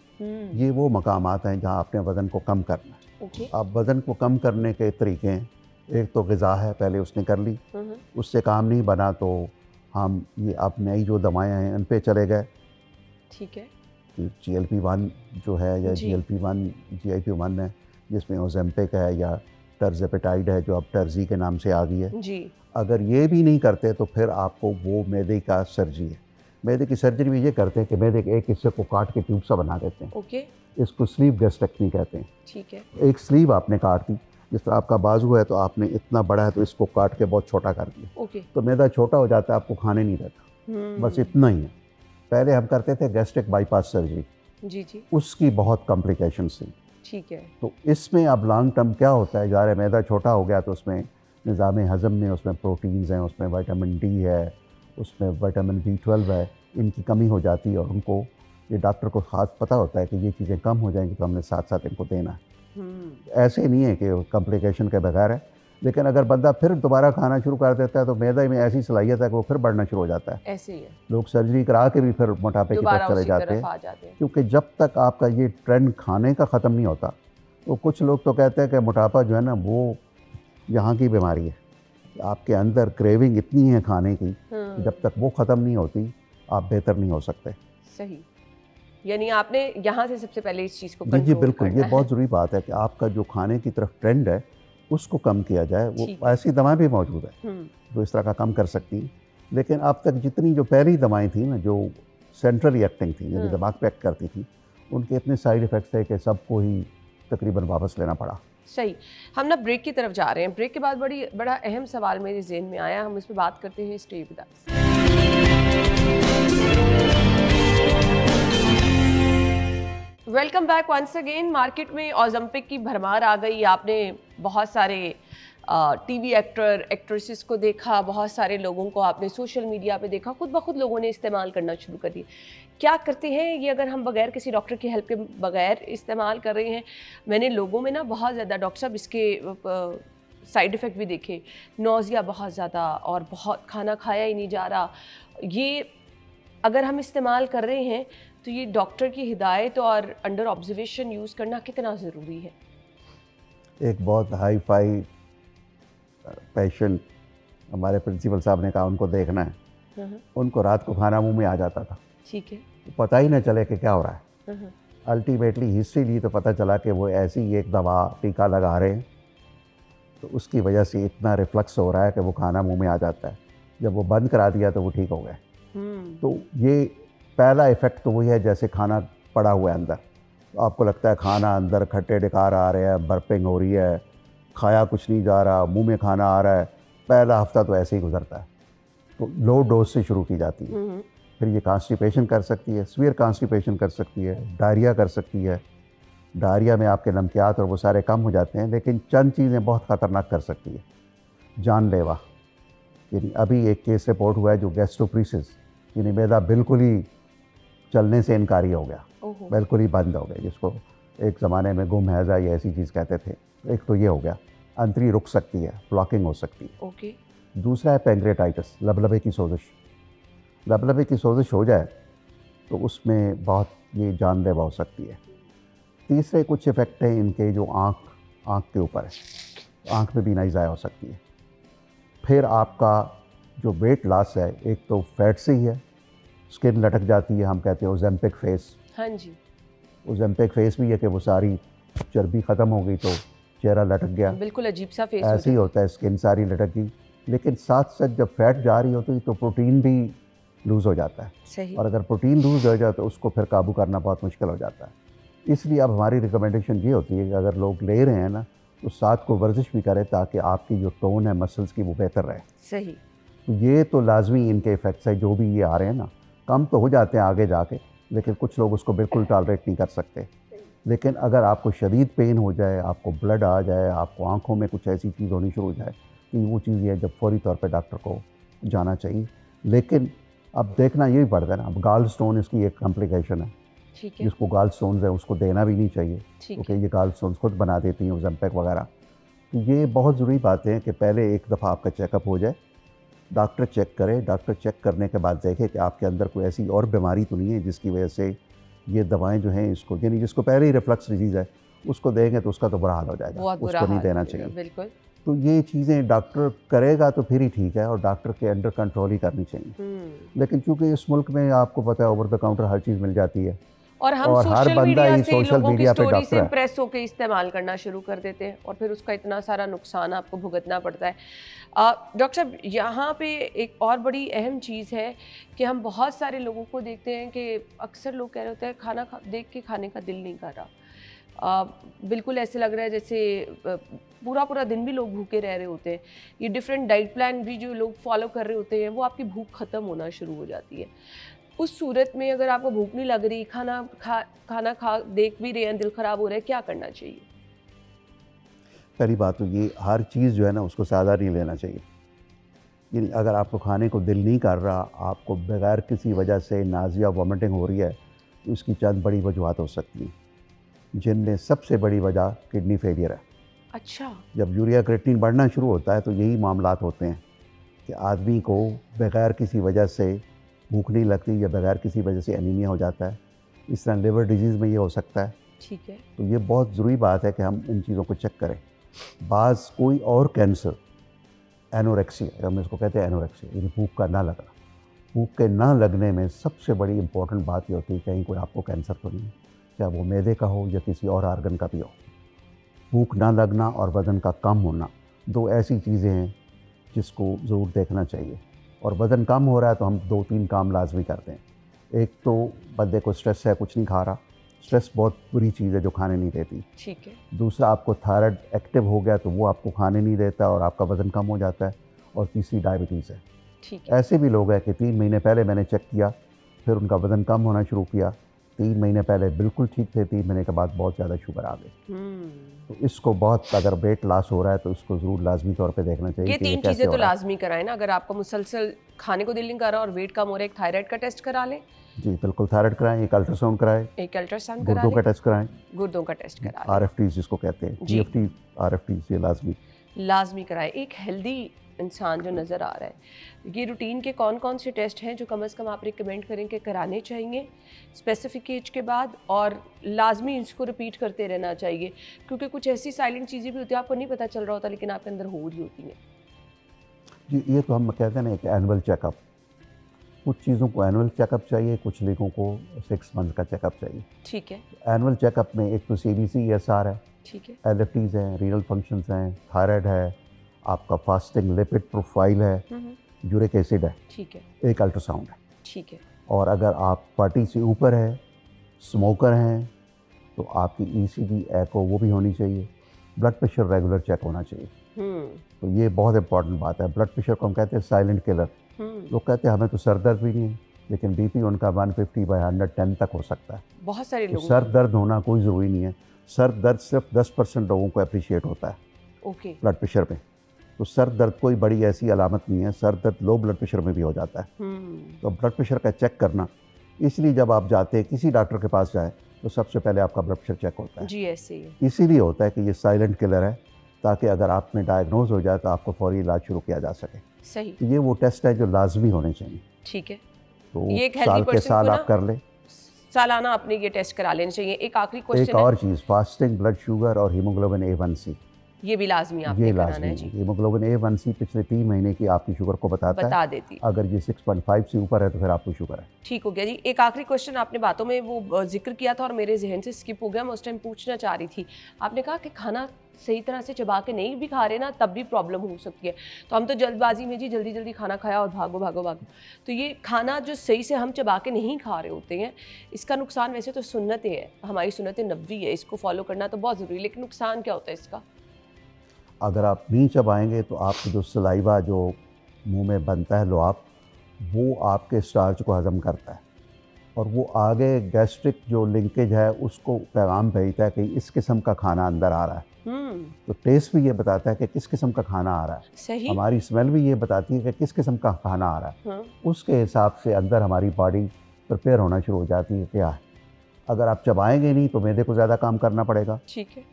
ये वो मकामात हैं जहाँ आपने वज़न को कम करना है। ओके। आप वज़न को कम करने के तरीके हैं, एक तो ग़िज़ा है, पहले उसने कर ली, उससे काम नहीं बना तो हम ये अब नई जो दवाएं हैं उन पे चले गए। ठीक है। GLP-1 जो है, या जी। GLP-1 GIP-1 है, जिसमें ओज़ेम्पिक है या टर्ज़ेपेटाइड है, जो अब टर्जी के नाम से आ गई है। जी। अगर ये भी नहीं करते तो फिर आपको वो मैदे का सर्जरी है। मैदे की सर्जरी भी ये करते हैं कि मैदे के एक हिस्से को काट के ट्यूब सा बना देते हैं, ओके। इसको स्लीव गैस्ट्रेक्टमी कहते हैं। ठीक है। एक स्लीव आपने काट दी, जिस तरह आपका बाजू है तो आपने इतना बड़ा है तो इसको काट के बहुत छोटा कर दिया, ओके। तो मैदा छोटा हो जाता है, आपको खाने नहीं रहता। बस इतना ही है। पहले हम करते थे गैस्ट्रिक बाईपास सर्जरी, जी जी। उसकी बहुत कॉम्प्लिकेशंस थी। ठीक है। तो इसमें अब लॉन्ग टर्म क्या होता है, ज़ाहिर है मैदा छोटा हो गया तो उसमें निज़ाम हज़म में, उसमें प्रोटीन्स हैं, उसमें विटामिन डी है, उसमें विटामिन B12 है, इनकी कमी हो जाती है, और उनको, ये डॉक्टर को ख़ास पता होता है कि ये चीज़ें कम हो जाएंगी तो हमने साथ साथ इनको देना है। ऐसे नहीं है कि कॉम्प्लिकेशन के बगैर है। लेकिन अगर बंदा फिर दोबारा खाना शुरू कर देता है तो मैदा में ऐसी सलाहियत है कि वो फिर बढ़ना शुरू हो जाता है। ऐसे ही है, लोग सर्जरी करा के भी फिर मोटापे की दोबारा तरफ चले उसी जाते तरफ हैं, आ जाते हैं। क्योंकि जब तक आपका ये ट्रेंड खाने का ख़त्म नहीं होता, तो कुछ लोग तो कहते हैं कि मोटापा जो है ना वो यहाँ की बीमारी है। आपके अंदर क्रेविंग इतनी है खाने की, जब तक वो ख़त्म नहीं होती आप बेहतर नहीं हो सकते। सही, यानी आपने यहाँ से सबसे पहले इस चीज़ को जी जी कंट्रोल बिल्कुल, करना ये है। बहुत ज़रूरी बात है कि आपका जो खाने की तरफ ट्रेंड है उसको कम किया जाए। वो ठीक। ऐसी दवाएं भी मौजूद है जो इस तरह का कम कर सकती हैं, लेकिन अब तक जितनी जो पहली दवाएं थी ना, जो सेंट्रली एक्टिंग थी, यानी दिमाग पे एक्ट करती थी, उनके इतने साइड इफ़ेक्ट्स थे कि सबको ही तकरीबन वापस लेना पड़ा। सही। हम ना ब्रेक की तरफ जा रहे हैं। ब्रेक के बाद बड़ा अहम सवाल मेरे ज़हन में आया, हम इस पे बात करते हैं। Stay with us. Welcome back once again. Market में ओज़ेम्पिक की भरमार आ गई। आपने बहुत सारे टीवी एक्टर एक्ट्रेसेस को देखा, बहुत सारे लोगों को आपने सोशल मीडिया पे देखा, खुद ब खुद लोगों ने इस्तेमाल करना शुरू कर दिया। क्या करते हैं ये, अगर हम बगैर किसी डॉक्टर की हेल्प के बगैर इस्तेमाल कर रहे हैं? मैंने लोगों में ना बहुत ज़्यादा, डॉक्टर साहब, इसके साइड इफ़ेक्ट भी देखे। नौजिया बहुत ज़्यादा, और बहुत खाना खाया ही नहीं जा रहा। ये अगर हम इस्तेमाल कर रहे हैं तो ये डॉक्टर की हिदायत और अंडर ऑब्जर्वेशन यूज़ करना कितना ज़रूरी है? एक बहुत हाई फाई पेशेंट, हमारे प्रिंसिपल साहब ने कहा उनको देखना है। उनको रात को खाना मुंह में आ जाता था, ठीक है, पता ही ना चले कि क्या हो रहा है। अल्टीमेटली हिस्ट्री ली तो पता चला कि वो ऐसी ही एक दवा टीका लगा रहे हैं, तो उसकी वजह से इतना रिफ्लक्स हो रहा है कि वो खाना मुंह में आ जाता है। जब वो बंद करा दिया तो वो ठीक हो गए। तो ये पहला इफ़ेक्ट तो वही है, जैसे खाना पड़ा हुआ है अंदर, तो आपको लगता है खाना अंदर खट्टे डकार आ रहे हैं, बर्पिंग हो रही है, खाया कुछ नहीं जा रहा, मुंह में खाना आ रहा है। पहला हफ्ता तो ऐसे ही गुजरता है। तो लो डोज से शुरू की जाती है। फिर ये कॉन्स्टिपेशन कर सकती है, सीवियर कॉन्स्टिपेशन कर सकती है, डायरिया कर सकती है। डायरिया में आपके नमकियात और वो सारे कम हो जाते हैं, लेकिन चंद चीज़ें बहुत ख़तरनाक कर सकती है, जानलेवा। यानी अभी एक केस रिपोर्ट हुआ है जो गैस्ट्रोप्रीसिस, यानी मैदा बिल्कुल ही चलने से इनकारी हो गया, बिल्कुल ही बंद हो गया, जिसको एक ज़माने में गुम हैज़ा या ऐसी चीज़ कहते थे। एक तो ये हो गया, अंतरी रुक सकती है, ब्लॉकिंग हो सकती है। ओके। दूसरा है पैंक्रेटाइटिस, लबलबे की सोजिश। लबलबे की सोजिश हो जाए तो उसमें बहुत ये जानलेवा हो सकती है। तीसरे कुछ इफ़ेक्ट हैं इनके जो आँख के ऊपर है, आँख में बीनाई ज़ाया हो सकती है। फिर आपका जो वेट लॉस है, एक तो फैट से ही है, स्किन लटक जाती है, हम कहते हैं ओज़ेम्पिक फेस। हाँ जी। ओज़ेम्पिक फेस भी है कि वो सारी चर्बी ख़त्म हो गई तो चेहरा लटक गया, बिल्कुल अजीब सा फेस ऐसे ही होता है, स्किन सारी लटक गई। लेकिन साथ साथ जब फैट जा रही होती तो प्रोटीन भी लूज़ हो जाता है। सही। और अगर प्रोटीन लूज़ हो जाए तो उसको फिर काबू करना बहुत मुश्किल हो जाता है। इसलिए अब हमारी रिकमेंडेशन ये होती है कि अगर लोग ले रहे हैं ना, तो साथ को वर्जिश भी करें, ताकि आपकी जो टोन है मसल्स की वो बेहतर रहे। सही। तो ये तो लाजमी इनके इफ़ेक्ट्स है, जो भी ये आ रहे हैं ना, कम तो हो जाते हैं आगे जाके, लेकिन कुछ लोग उसको बिल्कुल टॉलरेट नहीं कर सकते। लेकिन अगर आपको शदीद पेन हो जाए, आपको ब्लड आ जाए, आपको आँखों में कुछ ऐसी चीज़ होनी शुरू हो जाए, तो वो चीज़ ये है जब फौरी तौर पे डॉक्टर को जाना चाहिए। लेकिन अब देखना ये भी पड़ता है ना, अब गाल स्टोन इसकी एक कॉम्प्लिकेशन है। ठीक है। जिसको गाल स्टोन्स है उसको देना भी नहीं चाहिए, ठीक क्योंकि ये गाल स्टोन्स खुद बना देती हैं ओज़ेम्पिक वगैरह। तो ये बहुत ज़रूरी बातें हैं कि पहले एक दफ़ा आपका चेकअप हो जाए, डॉक्टर चेक करे, डॉक्टर चेक करने के बाद देखे कि आपके अंदर कोई ऐसी और बीमारी तो नहीं है जिसकी वजह से ये दवाएं जो हैं इसको, यानी जिसको पहले ही रिफ्लक्स डिजीज़ है, उसको देंगे तो उसका तो बुरा हाल हो जाएगा, उसको नहीं देना चाहिए। बिल्कुल। तो ये चीज़ें डॉक्टर करेगा तो फिर ही ठीक है, और डॉक्टर के अंडर कंट्रोल ही करनी चाहिए। लेकिन चूँकि इस मुल्क में आपको पता है ओवर द काउंटर हर चीज़ मिल जाती है, और हम और हर सोशल बंदा मीडिया ही से सोशल लोगों की मीडिया पे स्टोरी डॉक्टर से है। इम्प्रेस होकर इस्तेमाल करना शुरू कर देते हैं, और फिर उसका इतना सारा नुकसान आपको भुगतना पड़ता है। डॉक्टर साहब, यहाँ पे एक और बड़ी अहम चीज़ है कि हम बहुत सारे लोगों को देखते हैं कि अक्सर लोग कह रहे होते हैं खाना देख के खाने का दिल नहीं कर रहा। बिल्कुल ऐसे लग रहा है जैसे पूरा दिन भी लोग भूखे रह रहे होते हैं। ये डिफरेंट डाइट प्लान भी जो लोग फॉलो कर रहे होते हैं, वो आपकी भूख ख़त्म होना शुरू हो जाती है। उस सूरत में अगर आपको भूख नहीं लग रही, खाना खा देख भी रहे हैं, दिल ख़राब हो रहा है, क्या करना चाहिए? पहली बात तो ये, हर चीज़ जो है ना उसको सादा नहीं लेना चाहिए। यानी अगर आपको खाने को दिल नहीं कर रहा, आपको बगैर किसी वजह से नाज़िया वॉमिटिंग हो रही है, तो इसकी चंद बड़ी वजूहत हो सकती हैं, जिनमें सबसे बड़ी वजह किडनी फेलियर है। अच्छा। जब यूरिया क्रिएटिनिन बढ़ना शुरू होता है तो यही मामलात होते हैं कि आदमी को बगैर किसी वजह से भूख नहीं लगती, या बगैर किसी वजह से एनीमिया हो जाता है। इस तरह लिवर डिजीज़ में ये हो सकता है। ठीक है। तो ये बहुत ज़रूरी बात है कि हम इन चीज़ों को चेक करें। बाज़ कोई और कैंसर, एनोरेक्सिया, हम इसको कहते हैं एनोरेक्सिया, यानी भूख का ना लगना। भूख के ना लगने में सबसे बड़ी इंपॉर्टेंट बात ये होती है कहीं कोई आपको कैंसर तो नहीं है, चाहे वो मैदे का हो या किसी और आर्गन का भी हो। भूख ना लगना और वज़न का कम होना, दो ऐसी चीज़ें हैं जिसको ज़रूर देखना चाहिए। और वज़न कम हो रहा है तो हम 2-3 काम लाजमी करते हैं। एक तो बंदे को स्ट्रेस है, कुछ नहीं खा रहा, स्ट्रेस बहुत बुरी चीज़ है जो खाने नहीं देती। ठीक है। दूसरा, आपको थायराइड एक्टिव हो गया तो वो आपको खाने नहीं देता और आपका वज़न कम हो जाता है। और तीसरी डायबिटीज़ है। ठीक है। ऐसे भी लोग हैं कि 3 महीने पहले मैंने चेक किया, फिर उनका वज़न कम होना शुरू किया। 3 महीने पहले बिल्कुल ठीक थे, 3 महीने के बाद बहुत ज़्यादा शुगर आ गई। तो इसको बहुत, अगर वेट लॉस हो रहा है तो इसको ज़रूर लाजमी तौर पे देखना चाहिए ये कि 3 कैसे चीज़ें हो तो रहा है। लाजमी कराएं ना। अगर आपको मुसलसल खाने को दिल नहीं कर रहा और वेट कम हो रहा है, एक थायराइड का टेस्ट करा लें। जी बिल्कुल, थायराइड कराएं, एक अल्ट्रासाउंड कराएं, एक अल्ट्रासाउंड करा गुर्दों का लें। टेस्ट कराएं, गुर्दों का टेस्ट करा लें। RFTs जिसको कहते हैं, जी। GFT, RFTs, ये लाजमी कराएं। एक हेल्दी इंसान जो नज़र आ रहा है, ये रूटीन के कौन कौन से टेस्ट हैं जो कम से कम आप रिकमेंड करें कि कराने चाहिए स्पेसिफिक एज के बाद, और लाजमी इसको रिपीट करते रहना चाहिए? क्योंकि कुछ ऐसी साइलेंट चीज़ें भी होती हैं, आपको नहीं पता चल रहा होता लेकिन आपके अंदर हो रही होती हैं। जी, ये तो हम कहते हैं ना एक एनुअल चेकअप। कुछ चीज़ों को एनुअल चेकअप चाहिए, कुछ चीज़ों को 6 मंथ का चेकअप चाहिए। ठीक है। एनुअल चेकअप में एक तो CBC-ESR है, ठीक है। LFTs हैं, रीनल फंक्शंस हैं, थायराइड है, आपका फास्टिंग लिपिड प्रोफाइल है, यूरिक एसिड है, ठीक है। एक अल्ट्रासाउंड है। ठीक है। और अगर आप 40 से ऊपर है, स्मोकर हैं, तो आपकी ECG, एको वो भी होनी चाहिए। ब्लड प्रेशर रेगुलर चेक होना चाहिए। तो ये बहुत इंपॉर्टेंट बात है। ब्लड प्रेशर को हम कहते हैं साइलेंट किलर। लोग कहते हैं हमें तो सर दर्द भी नहीं है, लेकिन BP उनका 150/110 तक हो सकता है। बहुत सारे तो लोग। सर दर्द होना कोई ज़रूरी नहीं है। सर दर्द सिर्फ 10% लोगों को अप्रिशिएट होता है ओके। ब्लड प्रेशर में। तो सर दर्द कोई बड़ी ऐसी अलामत नहीं है। सर दर्द लो ब्लड प्रेशर में भी हो जाता है। तो ब्लड प्रेशर का चेक करना, इसलिए जब आप जाते हैं किसी डॉक्टर के पास जाए तो सबसे पहले आपका ब्लड प्रेशर चेक होता है। जी ऐसे ही है। इसीलिए होता है कि ये साइलेंट किलर है, ताकि अगर आप में डायग्नोज हो जाए तो आपको फौरी इलाज शुरू किया जा सके। सही। तो ये वो टेस्ट है जो लाजमी होने चाहिए। ठीक है। तो ये एक साल हेल्दी के पर्सन साल को आप कर लें। सालाना अपने ये टेस्ट करा लेने चाहिए। एक आखिरी क्वेश्चन एक और चीज़, फास्टिंग ब्लड शुगर और हीमोग्लोबिन A1C, ये भी लाजमी आपने ये कराना लाजमी है है। जी। हीमोग्लोबिन A1C पिछले 3 महीने की आपकी शुगर को बताता बता है। देती। अगर ये 6.5 से ऊपर है तो फिर आपको शुगर है। ठीक हो गया जी। एक आखिरी क्वेश्चन आपने बातों में वो जिक्र किया था और मेरे जहन से स्किप हो गया, मैं उस टाइम पूछना चाह रही थी। आपने कहा कि खाना सही तरह से चबा के नहीं भी खा रहे ना तब भी प्रॉब्लम हो सकती है। तो हम तो जल्दबाजी में जी जल्दी जल्दी खाना खाया और भागो भागो भागो। तो ये खाना जो सही से हम चबा के नहीं खा रहे होते हैं, इसका नुकसान, वैसे तो सुन्नतें हैं, हमारी सुन्नत नबवी है, इसको फॉलो करना तो बहुत ज़रूरी है, लेकिन नुकसान क्या होता है इसका? अगर आप नहीं चबाएंगे तो आपकी जो सलाइवा जो मुंह में बनता है लुआब, वो आपके स्टार्च को हज़म करता है और वो आगे गैस्ट्रिक जो लिंकेज है उसको पैगाम भेजता है कि इस किस्म का खाना अंदर आ रहा है। तो टेस्ट भी ये बताता है कि किस किस्म का खाना आ रहा है। सही। हमारी स्मेल भी ये बताती है कि किस किस्म का खाना आ रहा है। उसके हिसाब से अंदर हमारी बॉडी प्रिपेयर होना शुरू हो जाती है क्या है। अगर आप चबाएंगे नहीं तो मैदे को ज़्यादा काम करना पड़ेगा। ठीक है।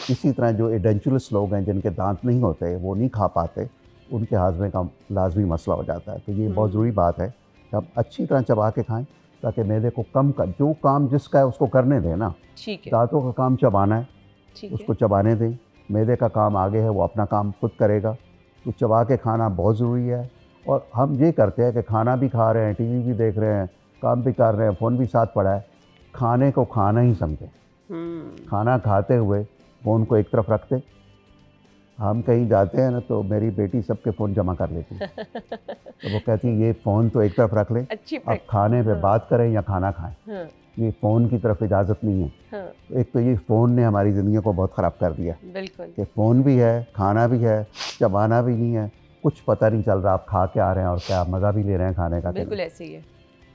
इसी तरह जो एडेंचुलस लोग हैं जिनके दांत नहीं होते, वो नहीं खा पाते, उनके हाजमे का लाजमी मसला हो जाता है। तो ये बहुत ज़रूरी बात है कि आप अच्छी तरह चबा के खाएं ताकि मैदे को कम कर, जो काम जिसका है उसको करने दें ना। ठीक है। दांतों का काम चबाना है, ठीक उसको चबाने दें। मैदे का काम आगे है, वो अपना काम खुद करेगा। तो चबा के खाना बहुत ज़रूरी है। और हम ये करते हैं कि खाना भी खा रहे हैं, TV भी देख रहे हैं, काम भी कर रहे हैं, फ़ोन भी साथ पड़ा है, खाने को खाना ही समझे। खाना खाते हुए फ़ोन को एक तरफ रखते। हम कहीं जाते हैं ना तो मेरी बेटी सबके फ़ोन जमा कर लेती है। तो वो कहती है ये फ़ोन तो एक तरफ रख ले, अब खाने पे बात करें या खाना खाएं। ये फ़ोन की तरफ इजाज़त नहीं है। तो एक तो ये फ़ोन ने हमारी ज़िंदगी को बहुत ख़राब कर दिया। बिल्कुल। कि फ़ोन भी है, खाना भी है, चबाना भी नहीं है, कुछ पता नहीं चल रहा आप खा के आ रहे हैं और क्या मज़ा भी ले रहे हैं खाने का। बिल्कुल ऐसे ही है।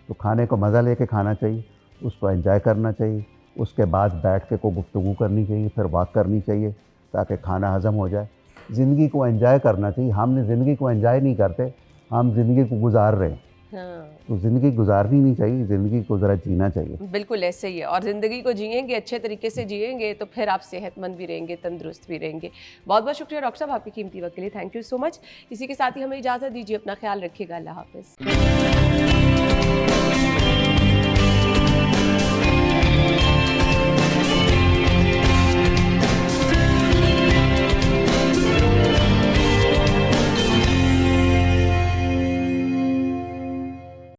तो खाने को मज़ा लेके खाना चाहिए, उसको एंजॉय करना चाहिए। उसके बाद बैठ के को गुफ्तगू करनी चाहिए, फिर वॉक करनी चाहिए ताकि खाना हज़म हो जाए। ज़िंदगी को एंजॉय करना चाहिए। हमने ज़िंदगी को एंजॉय नहीं करते, हम ज़िंदगी को गुजार रहे हैं। तो ज़िंदगी गुजारनी नहीं चाहिए, ज़िंदगी को ज़रा जीना चाहिए। बिल्कुल ऐसे ही है। और ज़िंदगी को जिएंगे, अच्छे तरीके से जिएंगे तो फिर आप सेहतमंद भी रहेंगे, तंदुरुस्त भी रहेंगे। बहुत बहुत शुक्रिया डॉक्टर साहब आपकी कीमती वक्त के लिए। Thank you so much. इसी के साथ ही हमें इजाज़त दीजिए। अपना ख्याल रखिएगा। अल्लाह हाफ़िज़।